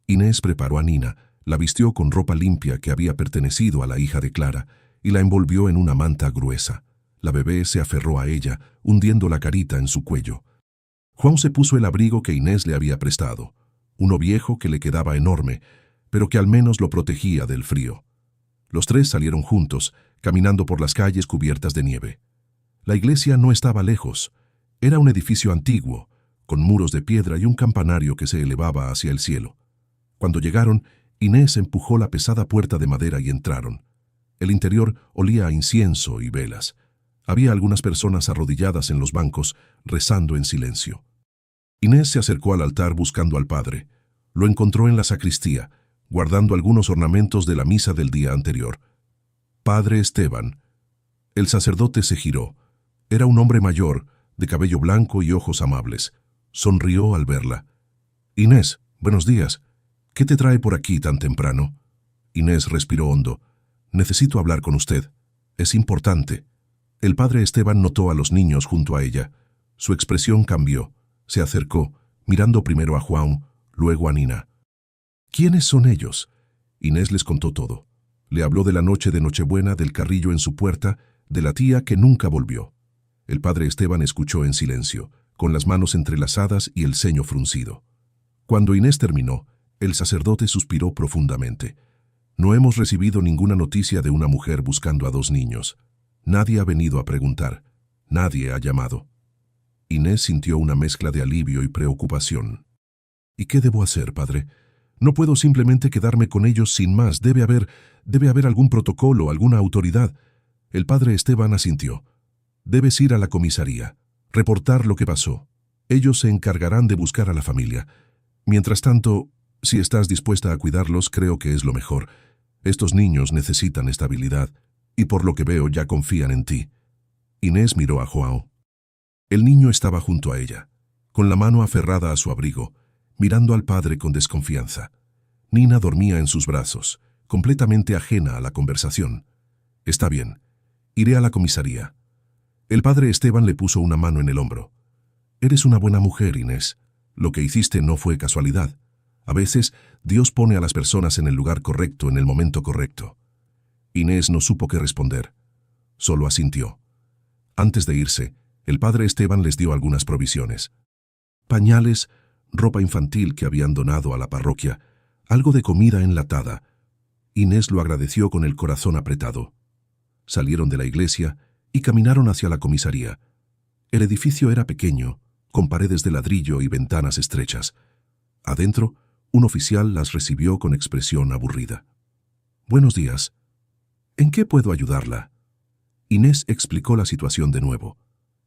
Inés preparó a Nina, la vistió con ropa limpia que había pertenecido a la hija de Clara y la envolvió en una manta gruesa. La bebé se aferró a ella, hundiendo la carita en su cuello. João se puso el abrigo que Inés le había prestado, uno viejo que le quedaba enorme, pero que al menos lo protegía del frío. Los 3 salieron juntos, caminando por las calles cubiertas de nieve. La iglesia no estaba lejos. Era un edificio antiguo, con muros de piedra y un campanario que se elevaba hacia el cielo. Cuando llegaron, Inés empujó la pesada puerta de madera y entraron. El interior olía a incienso y velas. Había algunas personas arrodilladas en los bancos, rezando en silencio. Inés se acercó al altar buscando al padre. Lo encontró en la sacristía, guardando algunos ornamentos de la misa del día anterior. «Padre Esteban». El sacerdote se giró. Era un hombre mayor, de cabello blanco y ojos amables. Sonrió al verla. «Inés, buenos días. ¿Qué te trae por aquí tan temprano?» Inés respiró hondo. «Necesito hablar con usted. Es importante». El padre Esteban notó a los niños junto a ella. Su expresión cambió. Se acercó, mirando primero a João, luego a Nina. «¿Quiénes son ellos?» Inés les contó todo. Le habló de la noche de Nochebuena, del carrillo en su puerta, de la tía que nunca volvió. El padre Esteban escuchó en silencio, con las manos entrelazadas y el ceño fruncido. Cuando Inés terminó, el sacerdote suspiró profundamente. «No hemos recibido ninguna noticia de una mujer buscando a 2 niños. Nadie ha venido a preguntar. Nadie ha llamado». Inés sintió una mezcla de alivio y preocupación. «¿Y qué debo hacer, padre? No puedo simplemente quedarme con ellos sin más. Debe haber algún protocolo, alguna autoridad. El padre Esteban asintió. Debes ir a la comisaría, reportar lo que pasó. Ellos se encargarán de buscar a la familia. Mientras tanto, si estás dispuesta a cuidarlos, creo que es lo mejor. Estos niños necesitan estabilidad, y por lo que veo ya confían en ti. Inés miró a João. El niño estaba junto a ella, con la mano aferrada a su abrigo, mirando al padre con desconfianza. Nina dormía en sus brazos, completamente ajena a la conversación. Está bien, iré a la comisaría. El padre Esteban le puso una mano en el hombro. Eres una buena mujer, Inés. Lo que hiciste no fue casualidad. A veces, Dios pone a las personas en el lugar correcto en el momento correcto. Inés no supo qué responder. Solo asintió. Antes de irse, el padre Esteban les dio algunas provisiones. Pañales, ropa infantil que habían donado a la parroquia, algo de comida enlatada. Inés lo agradeció con el corazón apretado. Salieron de la iglesia y caminaron hacia la comisaría. El edificio era pequeño, con paredes de ladrillo y ventanas estrechas. Adentro, un oficial las recibió con expresión aburrida. «Buenos días. ¿En qué puedo ayudarla?» Inés explicó la situación de nuevo.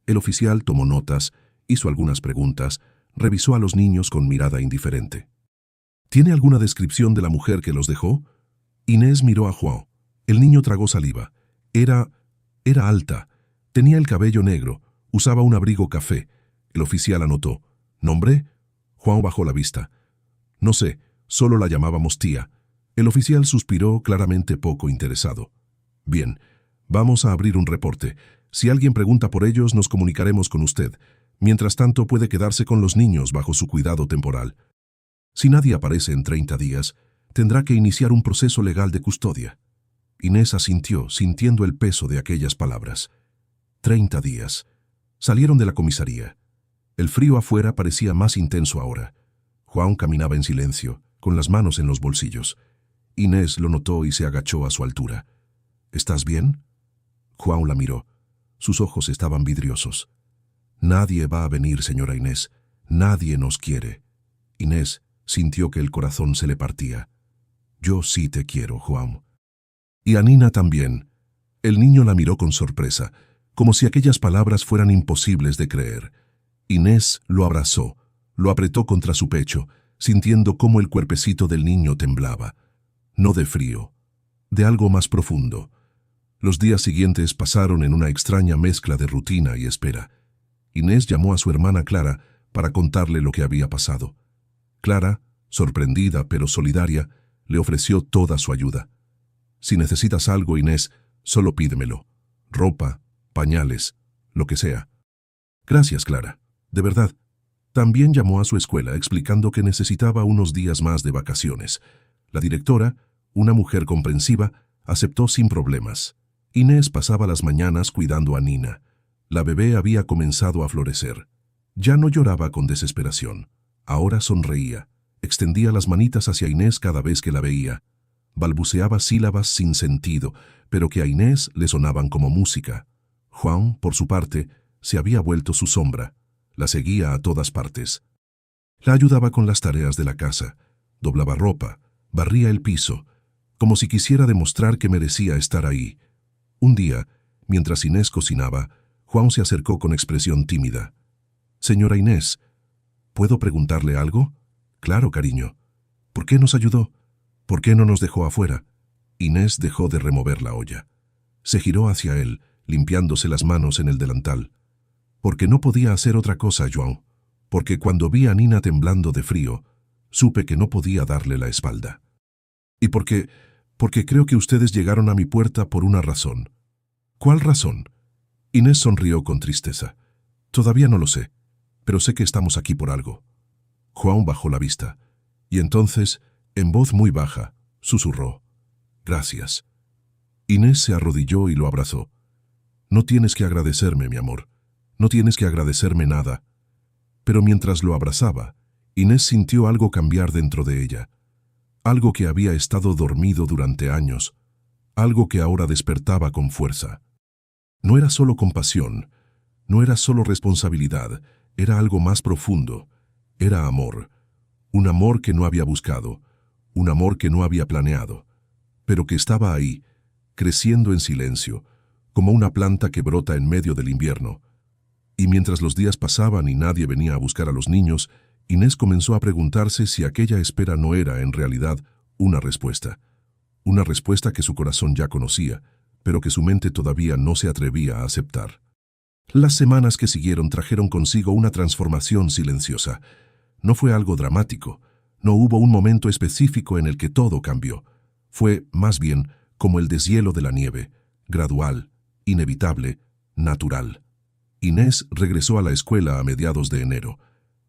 El oficial tomó notas, hizo algunas preguntas, revisó a los niños con mirada indiferente. «¿Tiene alguna descripción de la mujer que los dejó?» Inés miró a João. El niño tragó saliva. Era alta, tenía el cabello negro, usaba un abrigo café. El oficial anotó. ¿Nombre? João bajó la vista. No sé, solo la llamábamos tía. El oficial suspiró, claramente poco interesado. Bien, vamos a abrir un reporte. Si alguien pregunta por ellos, nos comunicaremos con usted. Mientras tanto, puede quedarse con los niños bajo su cuidado temporal. Si nadie aparece en 30 días, tendrá que iniciar un proceso legal de custodia. Inés asintió, sintiendo el peso de aquellas palabras. 30 días. Salieron de la comisaría. El frío afuera parecía más intenso ahora. João caminaba en silencio, con las manos en los bolsillos. Inés lo notó y se agachó a su altura. ¿Estás bien? João la miró. Sus ojos estaban vidriosos. Nadie va a venir, señora Inés. Nadie nos quiere. Inés sintió que el corazón se le partía. Yo sí te quiero, João. Y a Nina también. El niño la miró con sorpresa, como si aquellas palabras fueran imposibles de creer. Inés lo abrazó, lo apretó contra su pecho, sintiendo cómo el cuerpecito del niño temblaba. No de frío, de algo más profundo. Los días siguientes pasaron en una extraña mezcla de rutina y espera. Inés llamó a su hermana Clara para contarle lo que había pasado. Clara, sorprendida pero solidaria, le ofreció toda su ayuda. Si necesitas algo, Inés, solo pídemelo. Ropa, pañales, lo que sea. Gracias, Clara. De verdad. También llamó a su escuela explicando que necesitaba unos días más de vacaciones. La directora, una mujer comprensiva, aceptó sin problemas. Inés pasaba las mañanas cuidando a Nina. La bebé había comenzado a florecer. Ya no lloraba con desesperación. Ahora sonreía. Extendía las manitas hacia Inés cada vez que la veía. Balbuceaba sílabas sin sentido, pero que a Inés le sonaban como música. João, por su parte, se había vuelto su sombra. La seguía a todas partes. La ayudaba con las tareas de la casa. Doblaba ropa, barría el piso, como si quisiera demostrar que merecía estar ahí. Un día, mientras Inés cocinaba, João se acercó con expresión tímida. «Señora Inés, ¿puedo preguntarle algo?» «Claro, cariño. ¿Por qué nos ayudó? ¿Por qué no nos dejó afuera?» Inés dejó de remover la olla. Se giró hacia él, limpiándose las manos en el delantal. «Porque no podía hacer otra cosa, João. Porque cuando vi a Nina temblando de frío, supe que no podía darle la espalda. Y porque creo que ustedes llegaron a mi puerta por una razón». «¿Cuál razón?» Inés sonrió con tristeza. «Todavía no lo sé, pero sé que estamos aquí por algo». João bajó la vista, y entonces, en voz muy baja, susurró. «Gracias». Inés se arrodilló y lo abrazó. «No tienes que agradecerme, mi amor. No tienes que agradecerme nada». Pero mientras lo abrazaba, Inés sintió algo cambiar dentro de ella. Algo que había estado dormido durante años. Algo que ahora despertaba con fuerza. No era solo compasión, no era solo responsabilidad, era algo más profundo. Era amor. Un amor que no había buscado. un amor que no había planeado, pero que estaba ahí, creciendo en silencio, como una planta que brota en medio del invierno. Y mientras los días pasaban y nadie venía a buscar a los niños, Inés comenzó a preguntarse si aquella espera no era, en realidad, una respuesta que su corazón ya conocía, pero que su mente todavía no se atrevía a aceptar. Las semanas que siguieron trajeron consigo una transformación silenciosa. No fue algo dramático, no hubo un momento específico en el que todo cambió. Fue, más bien, como el deshielo de la nieve, gradual, inevitable, natural. Inés regresó a la escuela a mediados de enero.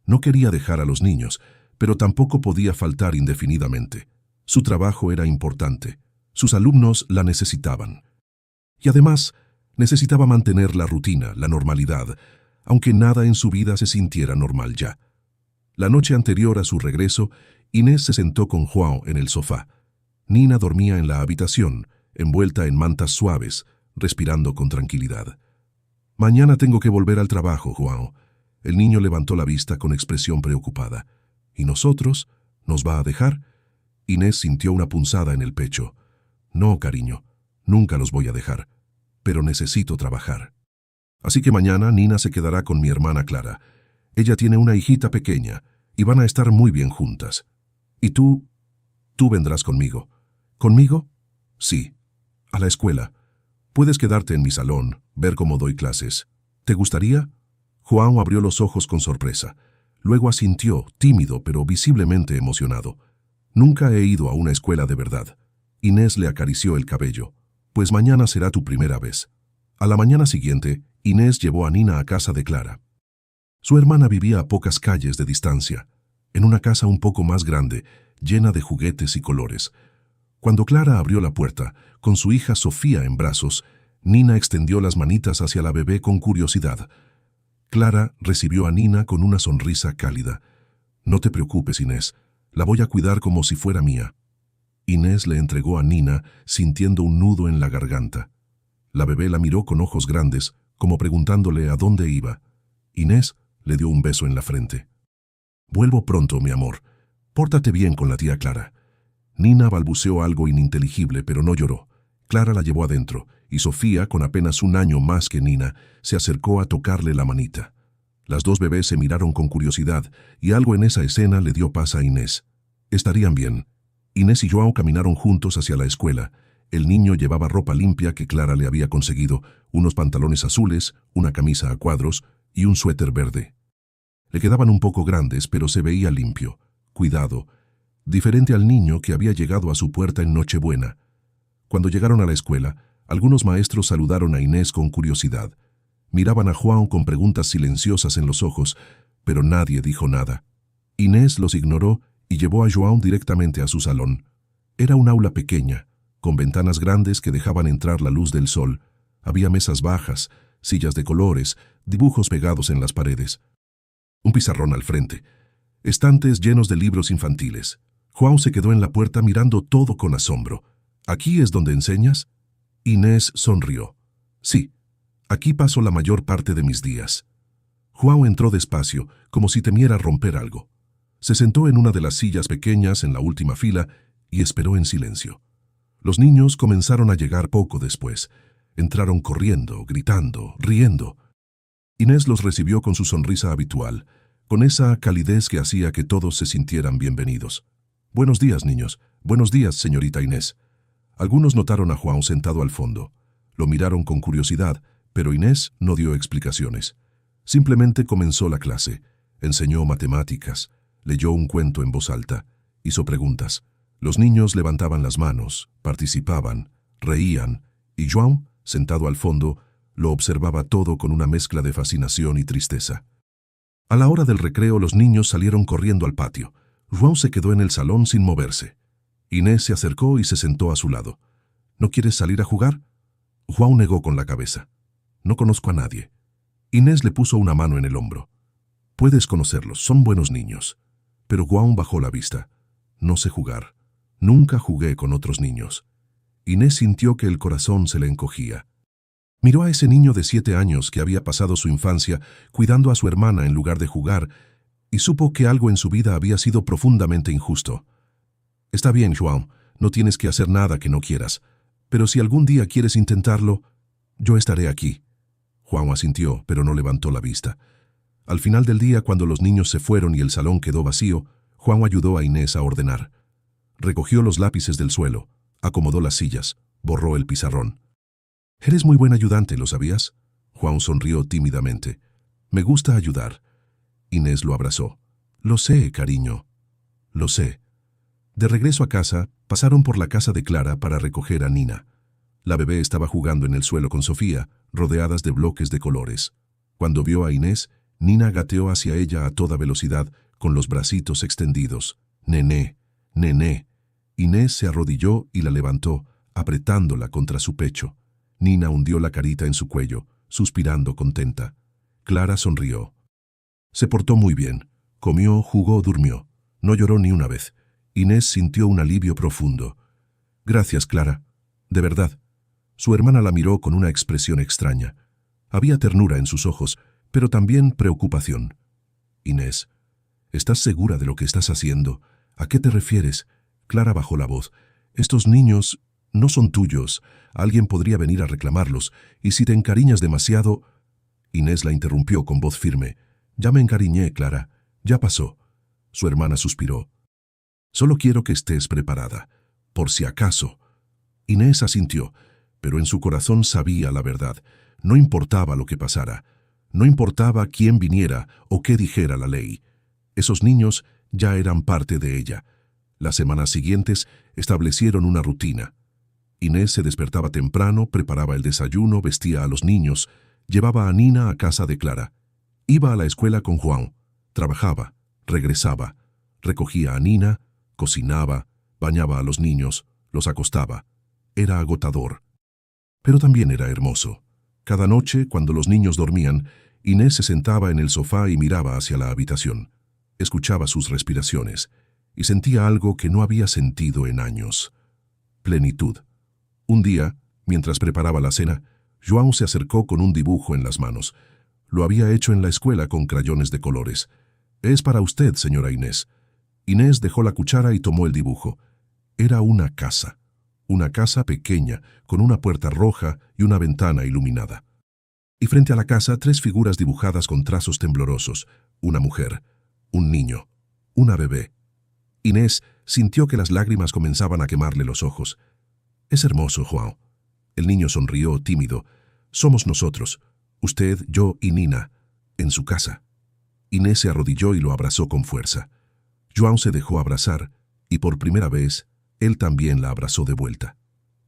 No quería dejar a los niños, pero tampoco podía faltar indefinidamente. Su trabajo era importante. Sus alumnos la necesitaban. Y además, necesitaba mantener la rutina, la normalidad, aunque nada en su vida se sintiera normal ya. La noche anterior a su regreso, Inés se sentó con João en el sofá. Nina dormía en la habitación, envuelta en mantas suaves, respirando con tranquilidad. «Mañana tengo que volver al trabajo, João». El niño levantó la vista con expresión preocupada. «¿Y nosotros? ¿Nos va a dejar?» Inés sintió una punzada en el pecho. «No, cariño, nunca los voy a dejar, pero necesito trabajar. Así que mañana Nina se quedará con mi hermana Clara. Ella tiene una hijita pequeña y van a estar muy bien juntas. Y tú vendrás conmigo». «¿Conmigo?» «Sí, a la escuela. Puedes quedarte en mi salón, ver cómo doy clases. ¿Te gustaría?» João abrió los ojos con sorpresa. Luego asintió, tímido pero visiblemente emocionado. «Nunca he ido a una escuela de verdad». Inés le acarició el cabello. «Pues mañana será tu primera vez». A la mañana siguiente, Inés llevó a Nina a casa de Clara. Su hermana vivía a pocas calles de distancia, en una casa un poco más grande, llena de juguetes y colores. Cuando Clara abrió la puerta, con su hija Sofía en brazos, Nina extendió las manitas hacia la bebé con curiosidad. Clara recibió a Nina con una sonrisa cálida. «No te preocupes, Inés, la voy a cuidar como si fuera mía». Inés le entregó a Nina, sintiendo un nudo en la garganta. La bebé la miró con ojos grandes, como preguntándole a dónde iba. Inés le dio un beso en la frente. «Vuelvo pronto, mi amor. Pórtate bien con la tía Clara». Nina balbuceó algo ininteligible, pero no lloró. Clara la llevó adentro, y Sofía, con apenas un año más que Nina, se acercó a tocarle la manita. Las dos bebés se miraron con curiosidad, y algo en esa escena le dio paz a Inés. Estarían bien. Inés y João caminaron juntos hacia la escuela. El niño llevaba ropa limpia que Clara le había conseguido, unos pantalones azules, una camisa a cuadros y un suéter verde. Le quedaban un poco grandes, pero se veía limpio, cuidado, diferente al niño que había llegado a su puerta en Nochebuena. Cuando llegaron a la escuela, algunos maestros saludaron a Inés con curiosidad. Miraban a João con preguntas silenciosas en los ojos, pero nadie dijo nada. Inés los ignoró y llevó a João directamente a su salón. Era un aula pequeña, con ventanas grandes que dejaban entrar la luz del sol. Había mesas bajas, sillas de colores, dibujos pegados en las paredes. Un pizarrón al frente, estantes llenos de libros infantiles. João se quedó en la puerta mirando todo con asombro. «¿Aquí es donde enseñas?» Inés sonrió. «Sí, aquí paso la mayor parte de mis días». João entró despacio, como si temiera romper algo. Se sentó en una de las sillas pequeñas en la última fila y esperó en silencio. Los niños comenzaron a llegar poco después. Entraron corriendo, gritando, riendo. Inés los recibió con su sonrisa habitual, con esa calidez que hacía que todos se sintieran bienvenidos. «Buenos días, niños. Buenos días, señorita Inés». Algunos notaron a João sentado al fondo. Lo miraron con curiosidad, pero Inés no dio explicaciones. Simplemente comenzó la clase. Enseñó matemáticas, leyó un cuento en voz alta, hizo preguntas. Los niños levantaban las manos, participaban, reían, y João, sentado al fondo, lo observaba todo con una mezcla de fascinación y tristeza. A la hora del recreo, los niños salieron corriendo al patio. João se quedó en el salón sin moverse. Inés se acercó y se sentó a su lado. «¿No quieres salir a jugar?» João negó con la cabeza. «No conozco a nadie». Inés le puso una mano en el hombro. «Puedes conocerlos, son buenos niños». Pero João bajó la vista. «No sé jugar. Nunca jugué con otros niños». Inés sintió que el corazón se le encogía. Miró a ese niño de 7 años que había pasado su infancia cuidando a su hermana en lugar de jugar, y supo que algo en su vida había sido profundamente injusto. Está bien, João, no tienes que hacer nada que no quieras, pero si algún día quieres intentarlo, yo estaré aquí. João asintió, pero no levantó la vista. Al final del día, cuando los niños se fueron y el salón quedó vacío, João ayudó a Inés a ordenar. Recogió los lápices del suelo, acomodó las sillas, borró el pizarrón. Eres muy buen ayudante, ¿lo sabías? João sonrió tímidamente. Me gusta ayudar. Inés lo abrazó. Lo sé, cariño. Lo sé. De regreso a casa, pasaron por la casa de Clara para recoger a Nina. La bebé estaba jugando en el suelo con Sofía, rodeadas de bloques de colores. Cuando vio a Inés, Nina gateó hacia ella a toda velocidad, con los bracitos extendidos. Nené, nené. Inés se arrodilló y la levantó, apretándola contra su pecho. Nina hundió la carita en su cuello, suspirando contenta. Clara sonrió. Se portó muy bien. Comió, jugó, durmió. No lloró ni una vez. Inés sintió un alivio profundo. Gracias, Clara. De verdad. Su hermana la miró con una expresión extraña. Había ternura en sus ojos, pero también preocupación. Inés, ¿estás segura de lo que estás haciendo? ¿A qué te refieres? Clara bajó la voz. Estos niños no son tuyos. Alguien podría venir a reclamarlos, y si te encariñas demasiado... Inés la interrumpió con voz firme. Ya me encariñé, Clara. Ya pasó. Su hermana suspiró. Solo quiero que estés preparada, por si acaso. Inés asintió, pero en su corazón sabía la verdad. No importaba lo que pasara. No importaba quién viniera o qué dijera la ley. Esos niños ya eran parte de ella. Las semanas siguientes establecieron una rutina. Inés se despertaba temprano, preparaba el desayuno, vestía a los niños, llevaba a Nina a casa de Clara. Iba a la escuela con João. Trabajaba, regresaba, recogía a Nina, cocinaba, bañaba a los niños, los acostaba. Era agotador. Pero también era hermoso. Cada noche, cuando los niños dormían, Inés se sentaba en el sofá y miraba hacia la habitación. Escuchaba sus respiraciones y sentía algo que no había sentido en años. Plenitud. Un día, mientras preparaba la cena, João se acercó con un dibujo en las manos. Lo había hecho en la escuela con crayones de colores. Es para usted, señora Inés. Inés dejó la cuchara y tomó el dibujo. Era una casa pequeña, con una puerta roja y una ventana iluminada. Y frente a la casa, 3 figuras dibujadas con trazos temblorosos, una mujer, un niño, una bebé. Inés sintió que las lágrimas comenzaban a quemarle los ojos. Es hermoso, João. El niño sonrió, tímido. Somos nosotros, usted, yo y Nina, en su casa. Inés se arrodilló y lo abrazó con fuerza. João se dejó abrazar, y por primera vez, él también la abrazó de vuelta.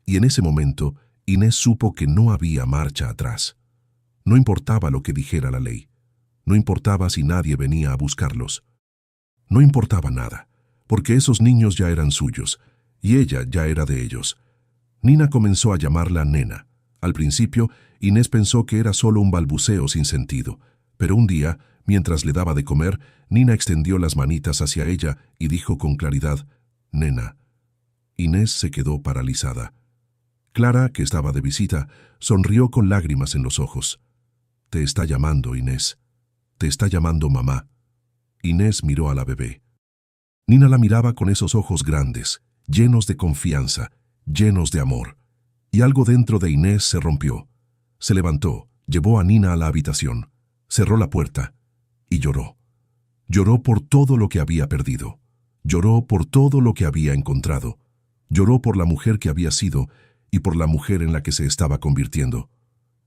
Y en ese momento, Inés supo que no había marcha atrás. No importaba lo que dijera la ley. No importaba si nadie venía a buscarlos. No importaba nada, porque esos niños ya eran suyos, y ella ya era de ellos. Nina comenzó a llamarla nena. Al principio, Inés pensó que era solo un balbuceo sin sentido, pero un día, mientras le daba de comer, Nina extendió las manitas hacia ella y dijo con claridad, «Nena». Inés se quedó paralizada. Clara, que estaba de visita, sonrió con lágrimas en los ojos. «Te está llamando, Inés. Te está llamando mamá». Inés miró a la bebé. Nina la miraba con esos ojos grandes, llenos de confianza, llenos de amor. Y algo dentro de Inés se rompió. Se levantó, llevó a Nina a la habitación, cerró la puerta y lloró. Lloró por todo lo que había perdido. Lloró por todo lo que había encontrado. Lloró por la mujer que había sido y por la mujer en la que se estaba convirtiendo.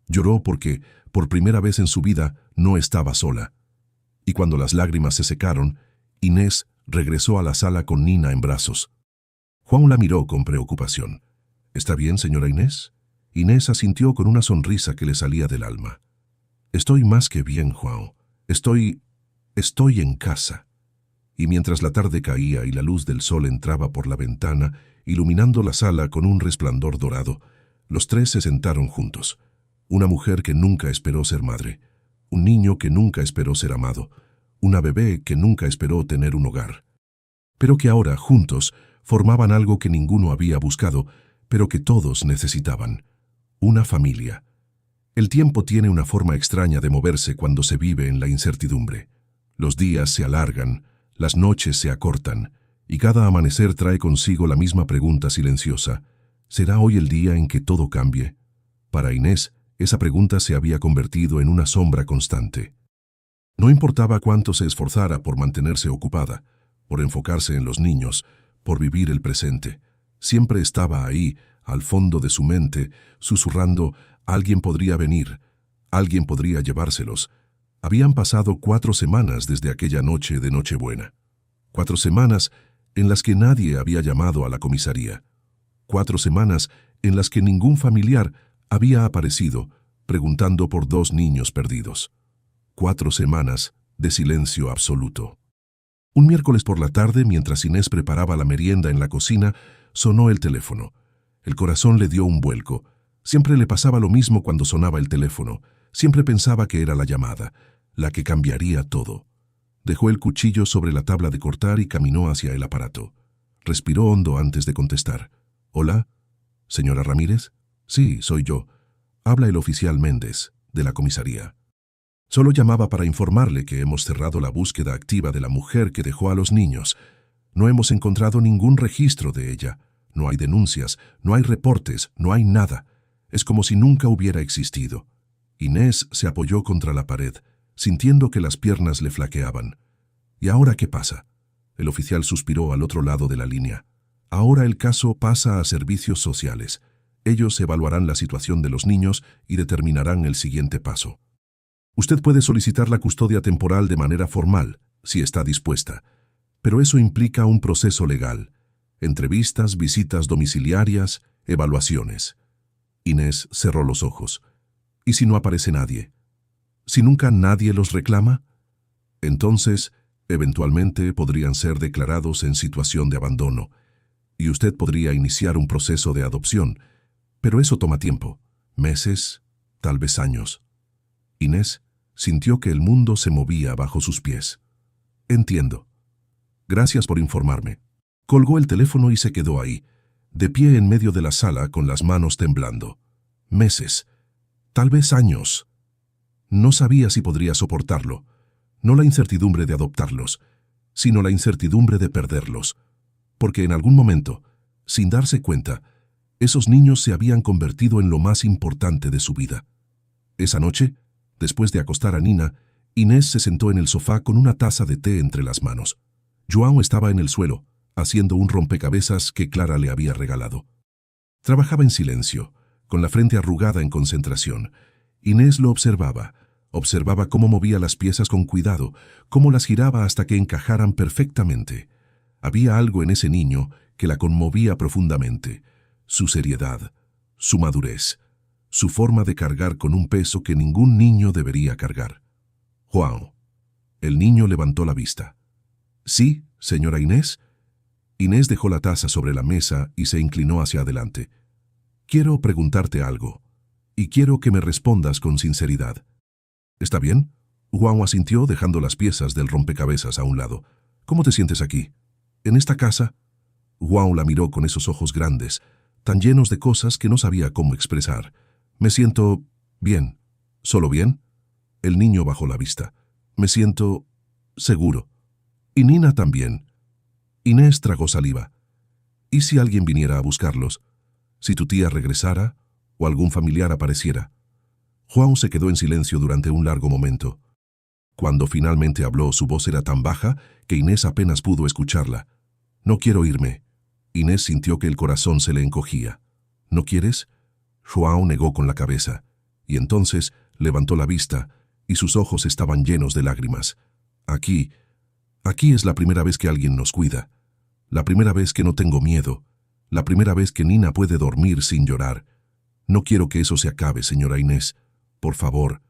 Lloró porque, por primera vez en su vida, no estaba sola. Y cuando las lágrimas se secaron, Inés regresó a la sala con Nina en brazos. João la miró con preocupación. «¿Está bien, señora Inés?» Inés asintió con una sonrisa que le salía del alma. «Estoy más que bien, João. Estoy en casa». Y mientras la tarde caía y la luz del sol entraba por la ventana, iluminando la sala con un resplandor dorado, los 3 se sentaron juntos. Una mujer que nunca esperó ser madre, un niño que nunca esperó ser amado, una bebé que nunca esperó tener un hogar. Pero que ahora, juntos, formaban algo que ninguno había buscado, pero que todos necesitaban: una familia. El tiempo tiene una forma extraña de moverse cuando se vive en la incertidumbre. Los días se alargan, las noches se acortan, Y cada amanecer trae consigo la misma pregunta silenciosa: ¿será hoy el día en que todo cambie? Para Inés, esa pregunta se había convertido en una sombra constante. No importaba cuánto se esforzara por mantenerse ocupada, por enfocarse en los niños, por vivir el presente. Siempre estaba ahí, al fondo de su mente, susurrando: alguien podría venir, alguien podría llevárselos. Habían pasado 4 semanas desde aquella noche de Nochebuena. 4 semanas en las que nadie había llamado a la comisaría. 4 semanas en las que ningún familiar había aparecido preguntando por 2 niños perdidos. 4 semanas de silencio absoluto. Un miércoles por la tarde, mientras Inés preparaba la merienda en la cocina, sonó el teléfono. El corazón le dio un vuelco. Siempre le pasaba lo mismo cuando sonaba el teléfono. Siempre pensaba que era la llamada, la que cambiaría todo. Dejó el cuchillo sobre la tabla de cortar y caminó hacia el aparato. Respiró hondo antes de contestar. «¿Hola? ¿Señora Ramírez?» «Sí, soy yo. Habla el oficial Méndez, de la comisaría. Solo llamaba para informarle que hemos cerrado la búsqueda activa de la mujer que dejó a los niños. No hemos encontrado ningún registro de ella. No hay denuncias, no hay reportes, no hay nada. Es como si nunca hubiera existido». Inés se apoyó contra la pared, sintiendo que las piernas le flaqueaban. «¿Y ahora qué pasa?». El oficial suspiró al otro lado de la línea. «Ahora el caso pasa a servicios sociales. Ellos evaluarán la situación de los niños y determinarán el siguiente paso. Usted puede solicitar la custodia temporal de manera formal, si está dispuesta, pero eso implica un proceso legal: entrevistas, visitas domiciliarias, evaluaciones». Inés cerró los ojos. «¿Y si no aparece nadie? ¿Si nunca nadie los reclama? Entonces, eventualmente podrían ser declarados en situación de abandono, y usted podría iniciar un proceso de adopción, pero eso toma tiempo, meses, tal vez años». Inés sintió que el mundo se movía bajo sus pies. «Entiendo. Gracias por informarme». Colgó el teléfono y se quedó ahí, de pie en medio de la sala con las manos temblando. Meses, tal vez años. No sabía si podría soportarlo. No la incertidumbre de adoptarlos, sino la incertidumbre de perderlos. Porque en algún momento, sin darse cuenta, esos niños se habían convertido en lo más importante de su vida. Esa noche, después de acostar a Nina, Inés se sentó en el sofá con una taza de té entre las manos. João estaba en el suelo, haciendo un rompecabezas que Clara le había regalado. Trabajaba en silencio, con la frente arrugada en concentración. Inés lo observaba cómo movía las piezas con cuidado, cómo las giraba hasta que encajaran perfectamente. Había algo en ese niño que la conmovía profundamente: su seriedad, su madurez, su forma de cargar con un peso que ningún niño debería cargar. «João». El niño levantó la vista. «¿Sí, señora Inés?» Inés dejó la taza sobre la mesa y se inclinó hacia adelante. «Quiero preguntarte algo, y quiero que me respondas con sinceridad». «¿Está bien?». João asintió, dejando las piezas del rompecabezas a un lado. «¿Cómo te sientes aquí? ¿En esta casa?». João la miró con esos ojos grandes, tan llenos de cosas que no sabía cómo expresar. «Me siento bien». «¿Solo bien?». El niño bajó la vista. «Me siento seguro. Y Nina también». Inés tragó saliva. «¿Y si alguien viniera a buscarlos? Si tu tía regresara o algún familiar apareciera?». João se quedó en silencio durante un largo momento. Cuando finalmente habló, su voz era tan baja que Inés apenas pudo escucharla. «No quiero irme». Inés sintió que el corazón se le encogía. «¿No quieres?». João negó con la cabeza, y entonces levantó la vista, y sus ojos estaban llenos de lágrimas. Aquí es la primera vez que alguien nos cuida. La primera vez que no tengo miedo. La primera vez que Nina puede dormir sin llorar. No quiero que eso se acabe, señora Inés. Por favor,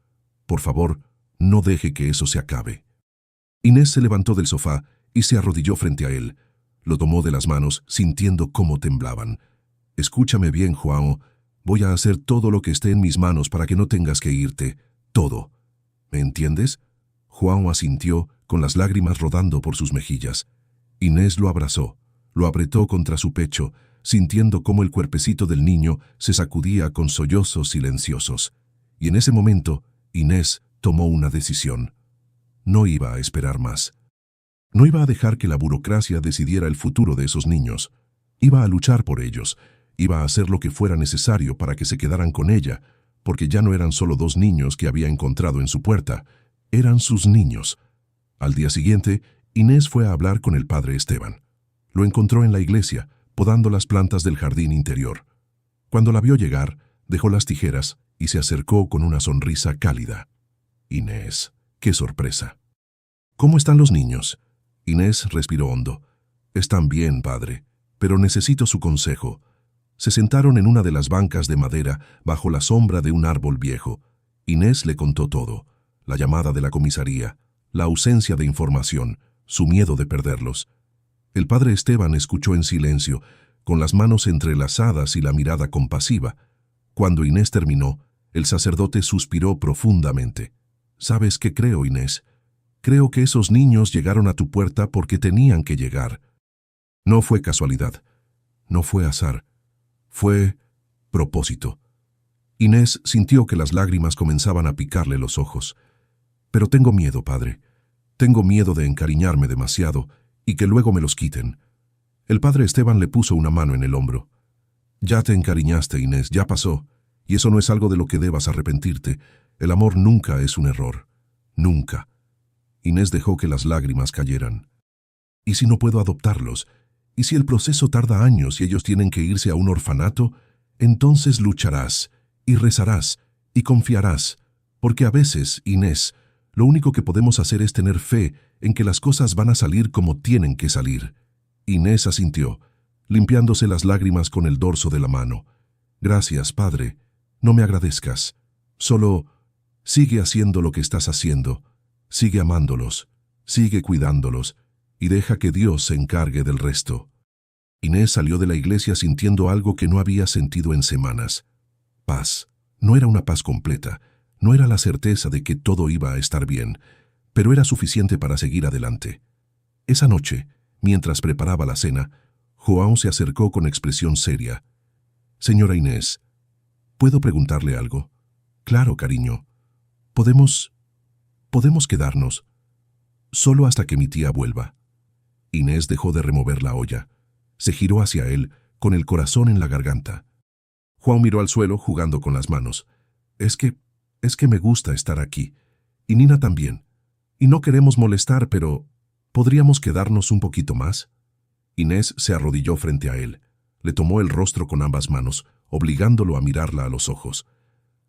no deje que eso se acabe». Inés se levantó del sofá y se arrodilló frente a él. Lo tomó de las manos, sintiendo cómo temblaban. «Escúchame bien, João. Voy a hacer todo lo que esté en mis manos para que no tengas que irte. Todo. ¿Me entiendes?». João asintió, con las lágrimas rodando por sus mejillas. Inés lo abrazó, lo apretó contra su pecho, sintiendo cómo el cuerpecito del niño se sacudía con sollozos silenciosos. Y en ese momento, Inés tomó una decisión. No iba a esperar más. No iba a dejar que la burocracia decidiera el futuro de esos niños. Iba a luchar por ellos. Iba a hacer lo que fuera necesario para que se quedaran con ella, porque ya no eran solo 2 niños que había encontrado en su puerta, eran sus niños. Al día siguiente, Inés fue a hablar con el padre Esteban. Lo encontró en la iglesia, podando las plantas del jardín interior. Cuando la vio llegar, dejó las tijeras y se acercó con una sonrisa cálida. Inés, qué sorpresa. ¿Cómo están los niños? Inés respiró hondo. Están bien, padre, pero necesito su consejo. Se sentaron en una de las bancas de madera bajo la sombra de un árbol viejo. Inés le contó todo: la llamada de la comisaría, la ausencia de información, su miedo de perderlos. El padre Esteban escuchó en silencio, con las manos entrelazadas y la mirada compasiva. Cuando Inés terminó, el sacerdote suspiró profundamente. ¿Sabes qué creo, Inés? Creo que esos niños llegaron a tu puerta porque tenían que llegar. No fue casualidad, no fue azar. Fue propósito. Inés sintió que las lágrimas comenzaban a picarle los ojos. Pero tengo miedo, padre. Tengo miedo de encariñarme demasiado y que luego me los quiten. El padre Esteban le puso una mano en el hombro. Ya te encariñaste, Inés, ya pasó. Y eso no es algo de lo que debas arrepentirte. El amor nunca es un error. Nunca. Inés dejó que las lágrimas cayeran. ¿Y si no puedo adoptarlos? ¿Y si el proceso tarda años y ellos tienen que irse a un orfanato? Entonces lucharás, y rezarás, y confiarás, porque a veces, Inés, lo único que podemos hacer es tener fe en que las cosas van a salir como tienen que salir. Inés asintió, limpiándose las lágrimas con el dorso de la mano. Gracias, padre. No me agradezcas. Solo sigue haciendo lo que estás haciendo. Sigue amándolos, sigue cuidándolos, y deja que Dios se encargue del resto. Inés salió de la iglesia sintiendo algo que no había sentido en semanas. Paz. No era una paz completa, no era la certeza de que todo iba a estar bien, pero era suficiente para seguir adelante. Esa noche, mientras preparaba la cena, João se acercó con expresión seria. «Señora Inés, ¿puedo preguntarle algo?» «Claro, cariño. Podemos quedarnos, solo hasta que mi tía vuelva». Inés dejó de remover la olla. Se giró hacia él, con el corazón en la garganta. João miró al suelo, jugando con las manos. Es que me gusta estar aquí. Y Nina también. Y no queremos molestar, pero ¿podríamos quedarnos un poquito más?» Inés se arrodilló frente a él. Le tomó el rostro con ambas manos, obligándolo a mirarla a los ojos.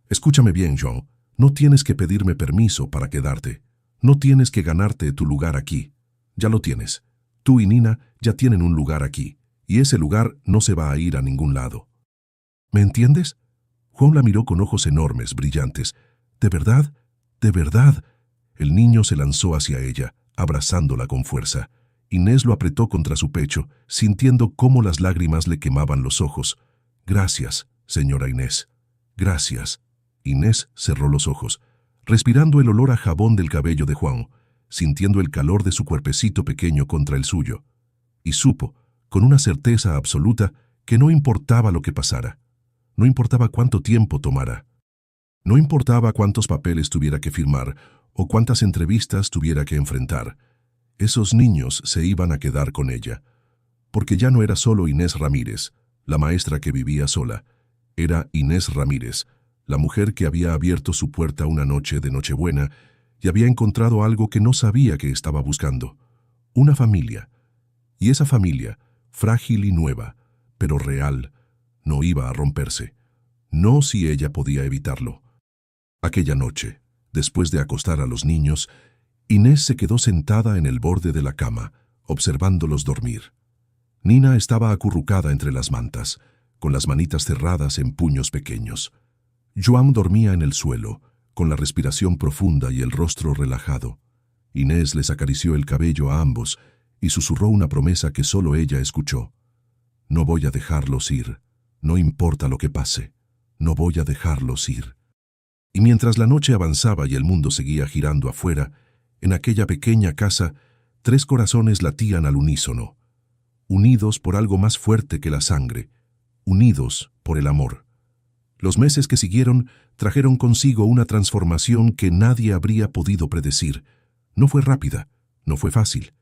«Escúchame bien, João. No tienes que pedirme permiso para quedarte. No tienes que ganarte tu lugar aquí. Ya lo tienes. Tú y Nina ya tienen un lugar aquí, y ese lugar no se va a ir a ningún lado». «¿Me entiendes?» João la miró con ojos enormes, brillantes. «¿De verdad? ¿De verdad?» El niño se lanzó hacia ella, abrazándola con fuerza. Inés lo apretó contra su pecho, sintiendo cómo las lágrimas le quemaban los ojos. «Gracias, señora Inés. Gracias». Inés cerró los ojos, respirando el olor a jabón del cabello de João, sintiendo el calor de su cuerpecito pequeño contra el suyo. Y supo, con una certeza absoluta, que no importaba lo que pasara. No importaba cuánto tiempo tomara. No importaba cuántos papeles tuviera que firmar o cuántas entrevistas tuviera que enfrentar. Esos niños se iban a quedar con ella. Porque ya no era solo Inés Ramírez, la maestra que vivía sola. Era Inés Ramírez, la mujer que había abierto su puerta una noche de Nochebuena y había encontrado algo que no sabía que estaba buscando. Una familia. Y esa familia, frágil y nueva, pero real, no iba a romperse. No si ella podía evitarlo. Aquella noche, después de acostar a los niños, Inés se quedó sentada en el borde de la cama, observándolos dormir. Nina estaba acurrucada entre las mantas, con las manitas cerradas en puños pequeños. João dormía en el suelo, con la respiración profunda y el rostro relajado. Inés les acarició el cabello a ambos y susurró una promesa que solo ella escuchó. «No voy a dejarlos ir. No importa lo que pase. No voy a dejarlos ir». Y mientras la noche avanzaba y el mundo seguía girando afuera, en aquella pequeña casa, 3 corazones latían al unísono, unidos por algo más fuerte que la sangre, unidos por el amor. Los meses que siguieron trajeron consigo una transformación que nadie habría podido predecir. No fue rápida, no fue fácil,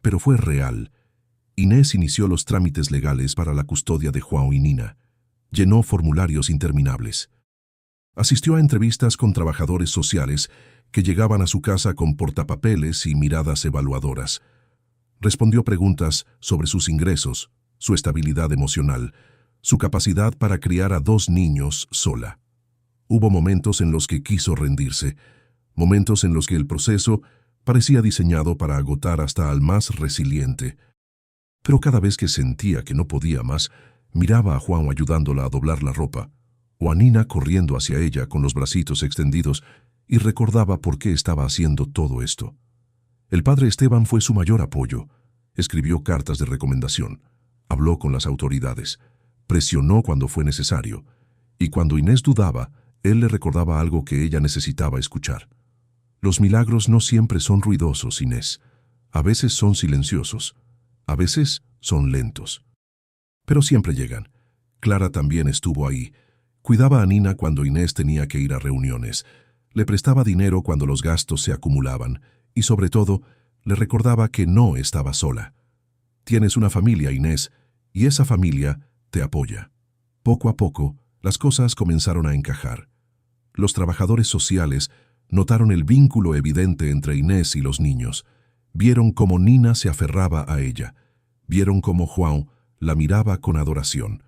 pero fue real. Inés inició los trámites legales para la custodia de João y Nina. Llenó formularios interminables. Asistió a entrevistas con trabajadores sociales que llegaban a su casa con portapapeles y miradas evaluadoras. Respondió preguntas sobre sus ingresos, su estabilidad emocional, su capacidad para criar a 2 niños sola. Hubo momentos en los que quiso rendirse, momentos en los que el proceso parecía diseñado para agotar hasta al más resiliente. Pero cada vez que sentía que no podía más, miraba a João ayudándola a doblar la ropa, o a Nina corriendo hacia ella con los bracitos extendidos, y recordaba por qué estaba haciendo todo esto. El padre Esteban fue su mayor apoyo. Escribió cartas de recomendación, habló con las autoridades, presionó cuando fue necesario, y cuando Inés dudaba, él le recordaba algo que ella necesitaba escuchar. Los milagros no siempre son ruidosos, Inés. A veces son silenciosos. A veces son lentos. Pero siempre llegan. Clara también estuvo ahí. Cuidaba a Nina cuando Inés tenía que ir a reuniones. Le prestaba dinero cuando los gastos se acumulaban. Y sobre todo, le recordaba que no estaba sola. Tienes una familia, Inés, y esa familia te apoya. Poco a poco, las cosas comenzaron a encajar. Los trabajadores sociales notaron el vínculo evidente entre Inés y los niños. Vieron cómo Nina se aferraba a ella. Vieron cómo João la miraba con adoración.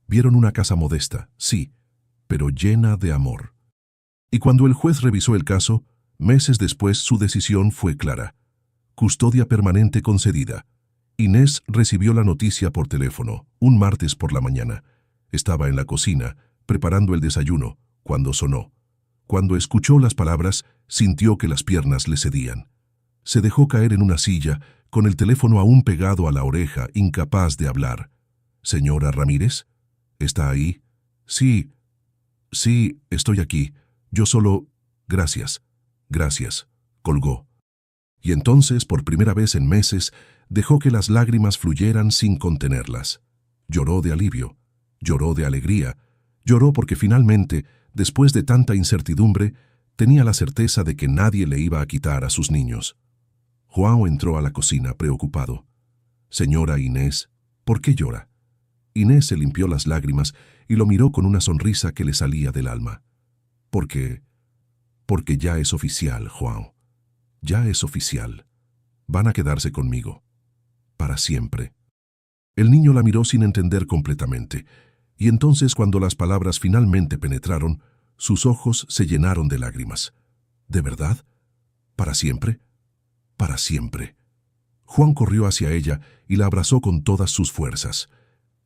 Vieron una casa modesta, sí, pero llena de amor. Y cuando el juez revisó el caso, meses después su decisión fue clara. Custodia permanente concedida. Inés recibió la noticia por teléfono, un martes por la mañana. Estaba en la cocina, preparando el desayuno, cuando sonó. Cuando escuchó las palabras, sintió que las piernas le cedían. Se dejó caer en una silla, con el teléfono aún pegado a la oreja, incapaz de hablar. «¿Señora Ramírez? ¿Está ahí?» «Sí, estoy aquí. Yo solo... Gracias, gracias», colgó. Y entonces, por primera vez en meses, dejó que las lágrimas fluyeran sin contenerlas. Lloró de alivio, lloró de alegría, lloró porque finalmente, después de tanta incertidumbre, tenía la certeza de que nadie le iba a quitar a sus niños. João entró a la cocina preocupado. «Señora Inés, ¿por qué llora?» Inés se limpió las lágrimas y lo miró con una sonrisa que le salía del alma. Porque ya es oficial, João. Ya es oficial. Van a quedarse conmigo. Para siempre». El niño la miró sin entender completamente, y entonces cuando las palabras finalmente penetraron, sus ojos se llenaron de lágrimas. ¿De verdad? ¿Para siempre? Para siempre. João corrió hacia ella y la abrazó con todas sus fuerzas.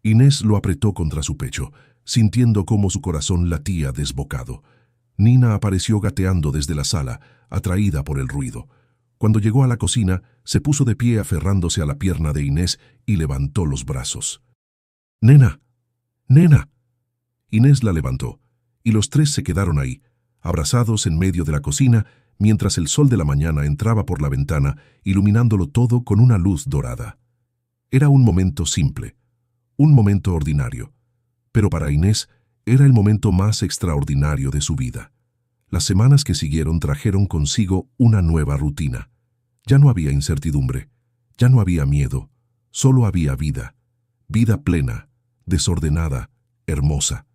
Inés lo apretó contra su pecho, sintiendo cómo su corazón latía desbocado. Nina apareció gateando desde la sala, atraída por el ruido. Cuando llegó a la cocina, se puso de pie aferrándose a la pierna de Inés y levantó los brazos. «¡Nena! ¡Nena!». Inés la levantó, y los tres se quedaron ahí, abrazados en medio de la cocina, mientras el sol de la mañana entraba por la ventana, iluminándolo todo con una luz dorada. Era un momento simple, un momento ordinario, pero para Inés era el momento más extraordinario de su vida. Las semanas que siguieron trajeron consigo una nueva rutina. Ya no había incertidumbre, ya no había miedo, solo había vida. Vida plena, desordenada, hermosa.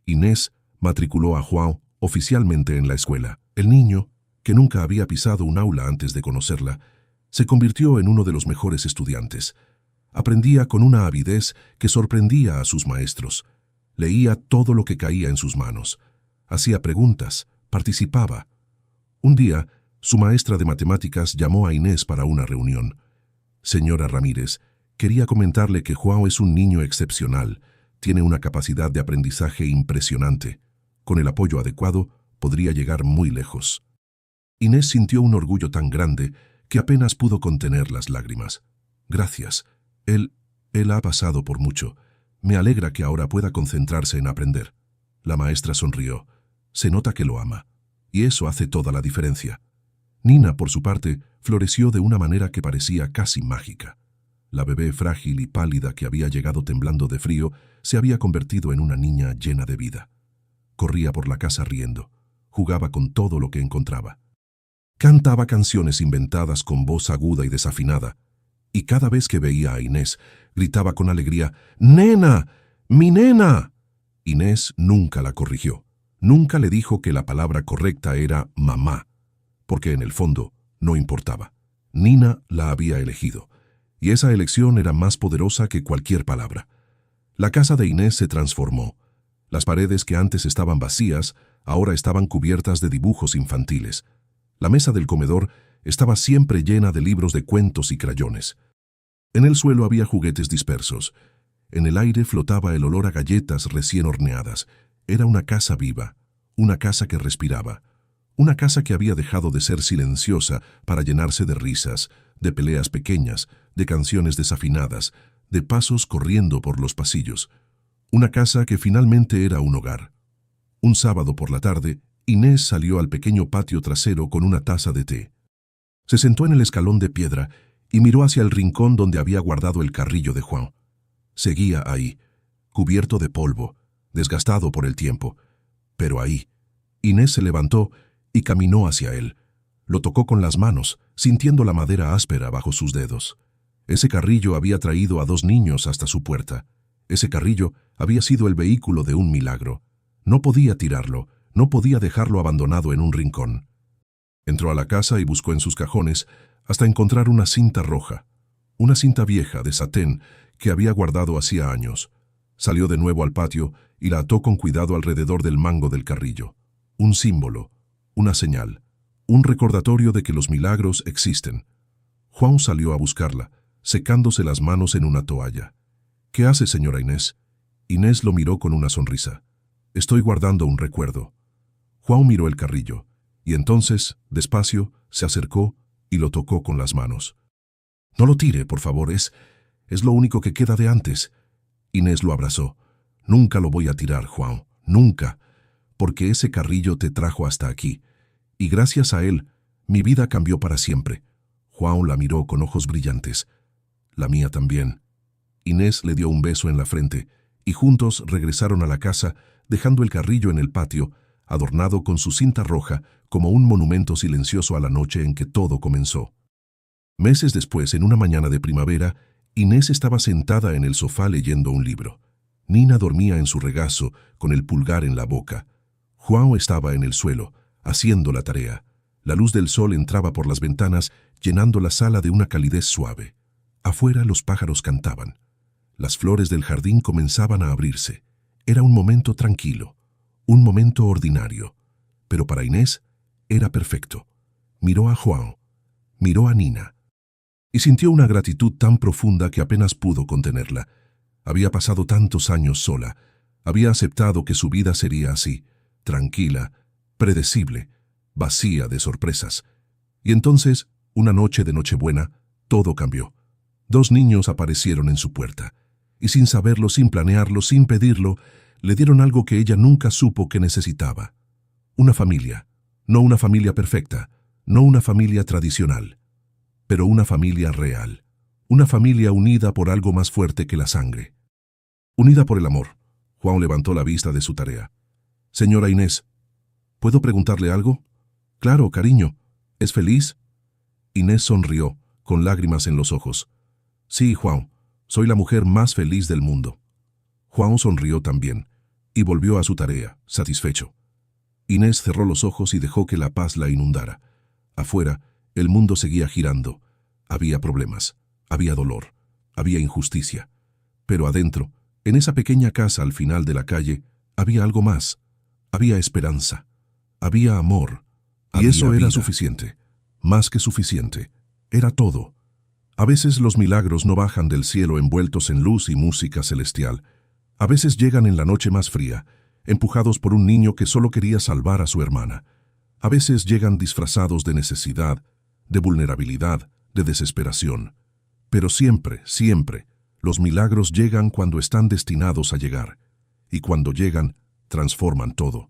Inés matriculó a João oficialmente en la escuela. El niño, que nunca había pisado un aula antes de conocerla, se convirtió en uno de los mejores estudiantes. Aprendía con una avidez que sorprendía a sus maestros. Leía todo lo que caía en sus manos. Hacía preguntas, participaba. Un día, su maestra de matemáticas llamó a Inés para una reunión. «Señora Ramírez, quería comentarle que João es un niño excepcional. Tiene una capacidad de aprendizaje impresionante. Con el apoyo adecuado, podría llegar muy lejos». Inés sintió un orgullo tan grande que apenas pudo contener las lágrimas. «Gracias. Él ha pasado por mucho. Me alegra que ahora pueda concentrarse en aprender». La maestra sonrió. «Se nota que lo ama. Y eso hace toda la diferencia». Nina, por su parte, floreció de una manera que parecía casi mágica. La bebé frágil y pálida que había llegado temblando de frío se había convertido en una niña llena de vida. Corría por la casa riendo. Jugaba con todo lo que encontraba. Cantaba canciones inventadas con voz aguda y desafinada. y cada vez que veía a Inés, gritaba con alegría, «¡Nena! ¡Mi nena!». Inés nunca la corrigió. Nunca le dijo que la palabra correcta era mamá, porque en el fondo no importaba. Nina la había elegido, y esa elección era más poderosa que cualquier palabra. La casa de Inés se transformó. Las paredes que antes estaban vacías, ahora estaban cubiertas de dibujos infantiles. La mesa del comedor estaba siempre llena de libros de cuentos y crayones. En el suelo había juguetes dispersos. En el aire flotaba el olor a galletas recién horneadas. Era una casa viva, una casa que respiraba, una casa que había dejado de ser silenciosa para llenarse de risas, de peleas pequeñas, de canciones desafinadas, de pasos corriendo por los pasillos. Una casa que finalmente era un hogar. Un sábado por la tarde, Inés salió al pequeño patio trasero con una taza de té. Se sentó en el escalón de piedra y miró hacia el rincón donde había guardado el carrillo de Juan. Seguía ahí, cubierto de polvo, desgastado por el tiempo. Pero ahí, Inés se levantó y caminó hacia él. Lo tocó con las manos, sintiendo la madera áspera bajo sus dedos. Ese carrillo había traído a 2 niños hasta su puerta. Ese carrillo había sido el vehículo de un milagro. No podía tirarlo, no podía dejarlo abandonado en un rincón. Entró a la casa y buscó en sus cajones hasta encontrar una cinta roja, una cinta vieja de satén que había guardado hacía años. Salió de nuevo al patio y la ató con cuidado alrededor del mango del carrillo. Un símbolo, una señal, un recordatorio de que los milagros existen. Juan salió a buscarla, secándose las manos en una toalla. «¿Qué hace, señora Inés?». Inés lo miró con una sonrisa. «Estoy guardando un recuerdo». Juan miró el carrillo, y entonces, despacio, se acercó y lo tocó con las manos. «No lo tire, por favor, es lo único que queda de antes». Inés lo abrazó. «Nunca lo voy a tirar, Juan, nunca, porque ese carrillo te trajo hasta aquí, y gracias a él, mi vida cambió para siempre». Juan la miró con ojos brillantes. «La mía también». Inés le dio un beso en la frente, y juntos regresaron a la casa, dejando el carrillo en el patio, adornado con su cinta roja como un monumento silencioso a la noche en que todo comenzó. Meses después, en una mañana de primavera, Inés estaba sentada en el sofá leyendo un libro. Nina dormía en su regazo, con el pulgar en la boca. Juan estaba en el suelo, haciendo la tarea. La luz del sol entraba por las ventanas, llenando la sala de una calidez suave. Afuera los pájaros cantaban. Las flores del jardín comenzaban a abrirse. Era un momento tranquilo, un momento ordinario. Pero para Inés era perfecto. Miró a Juan, miró a Nina, y sintió una gratitud tan profunda que apenas pudo contenerla. Había pasado tantos años sola, había aceptado que su vida sería así, tranquila, predecible, vacía de sorpresas. Y entonces, una noche de Nochebuena, todo cambió. 2 niños aparecieron en su puerta, y sin saberlo, sin planearlo, sin pedirlo, le dieron algo que ella nunca supo que necesitaba. Una familia, no una familia perfecta, no una familia tradicional, pero una familia real, una familia unida por algo más fuerte que la sangre. Unida por el amor. Juan levantó la vista de su tarea. «Señora Inés, ¿puedo preguntarle algo?». «Claro, cariño. ¿Es feliz?». Inés sonrió, con lágrimas en los ojos. «Sí, Juan, soy la mujer más feliz del mundo». Juan sonrió también, y volvió a su tarea, satisfecho. Inés cerró los ojos y dejó que la paz la inundara. Afuera, el mundo seguía girando. Había problemas, había dolor, había injusticia. Pero adentro, en esa pequeña casa al final de la calle, había algo más. Había esperanza, había amor, y eso era suficiente, más que suficiente. Era todo. A veces los milagros no bajan del cielo envueltos en luz y música celestial. A veces llegan en la noche más fría, empujados por un niño que solo quería salvar a su hermana. A veces llegan disfrazados de necesidad, de vulnerabilidad, de desesperación. Pero siempre, siempre, los milagros llegan cuando están destinados a llegar. Y cuando llegan, transforman todo.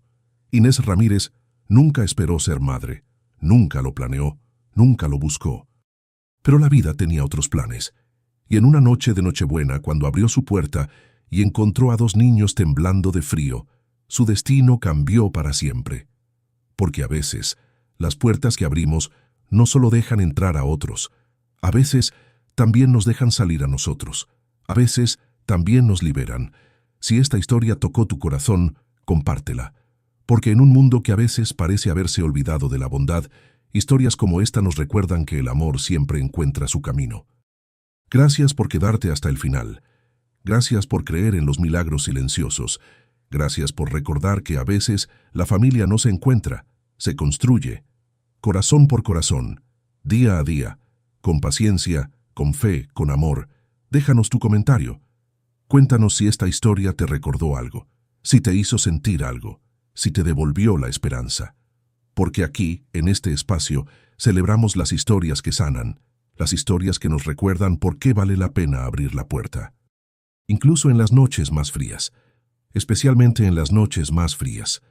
Inés Ramírez nunca esperó ser madre, nunca lo planeó, nunca lo buscó. Pero la vida tenía otros planes. Y en una noche de Nochebuena, cuando abrió su puerta y encontró a 2 niños temblando de frío, su destino cambió para siempre. Porque a veces, las puertas que abrimos no solo dejan entrar a otros, a veces también nos dejan salir a nosotros. A veces, también nos liberan. Si esta historia tocó tu corazón, compártela. Porque en un mundo que a veces parece haberse olvidado de la bondad, historias como esta nos recuerdan que el amor siempre encuentra su camino. Gracias por quedarte hasta el final. Gracias por creer en los milagros silenciosos. Gracias por recordar que a veces la familia no se encuentra, se construye. Corazón por corazón, día a día, con paciencia, con fe, con amor. Déjanos tu comentario. Cuéntanos si esta historia te recordó algo, si te hizo sentir algo, si te devolvió la esperanza. Porque aquí, en este espacio, celebramos las historias que sanan, las historias que nos recuerdan por qué vale la pena abrir la puerta. Incluso en las noches más frías, especialmente en las noches más frías.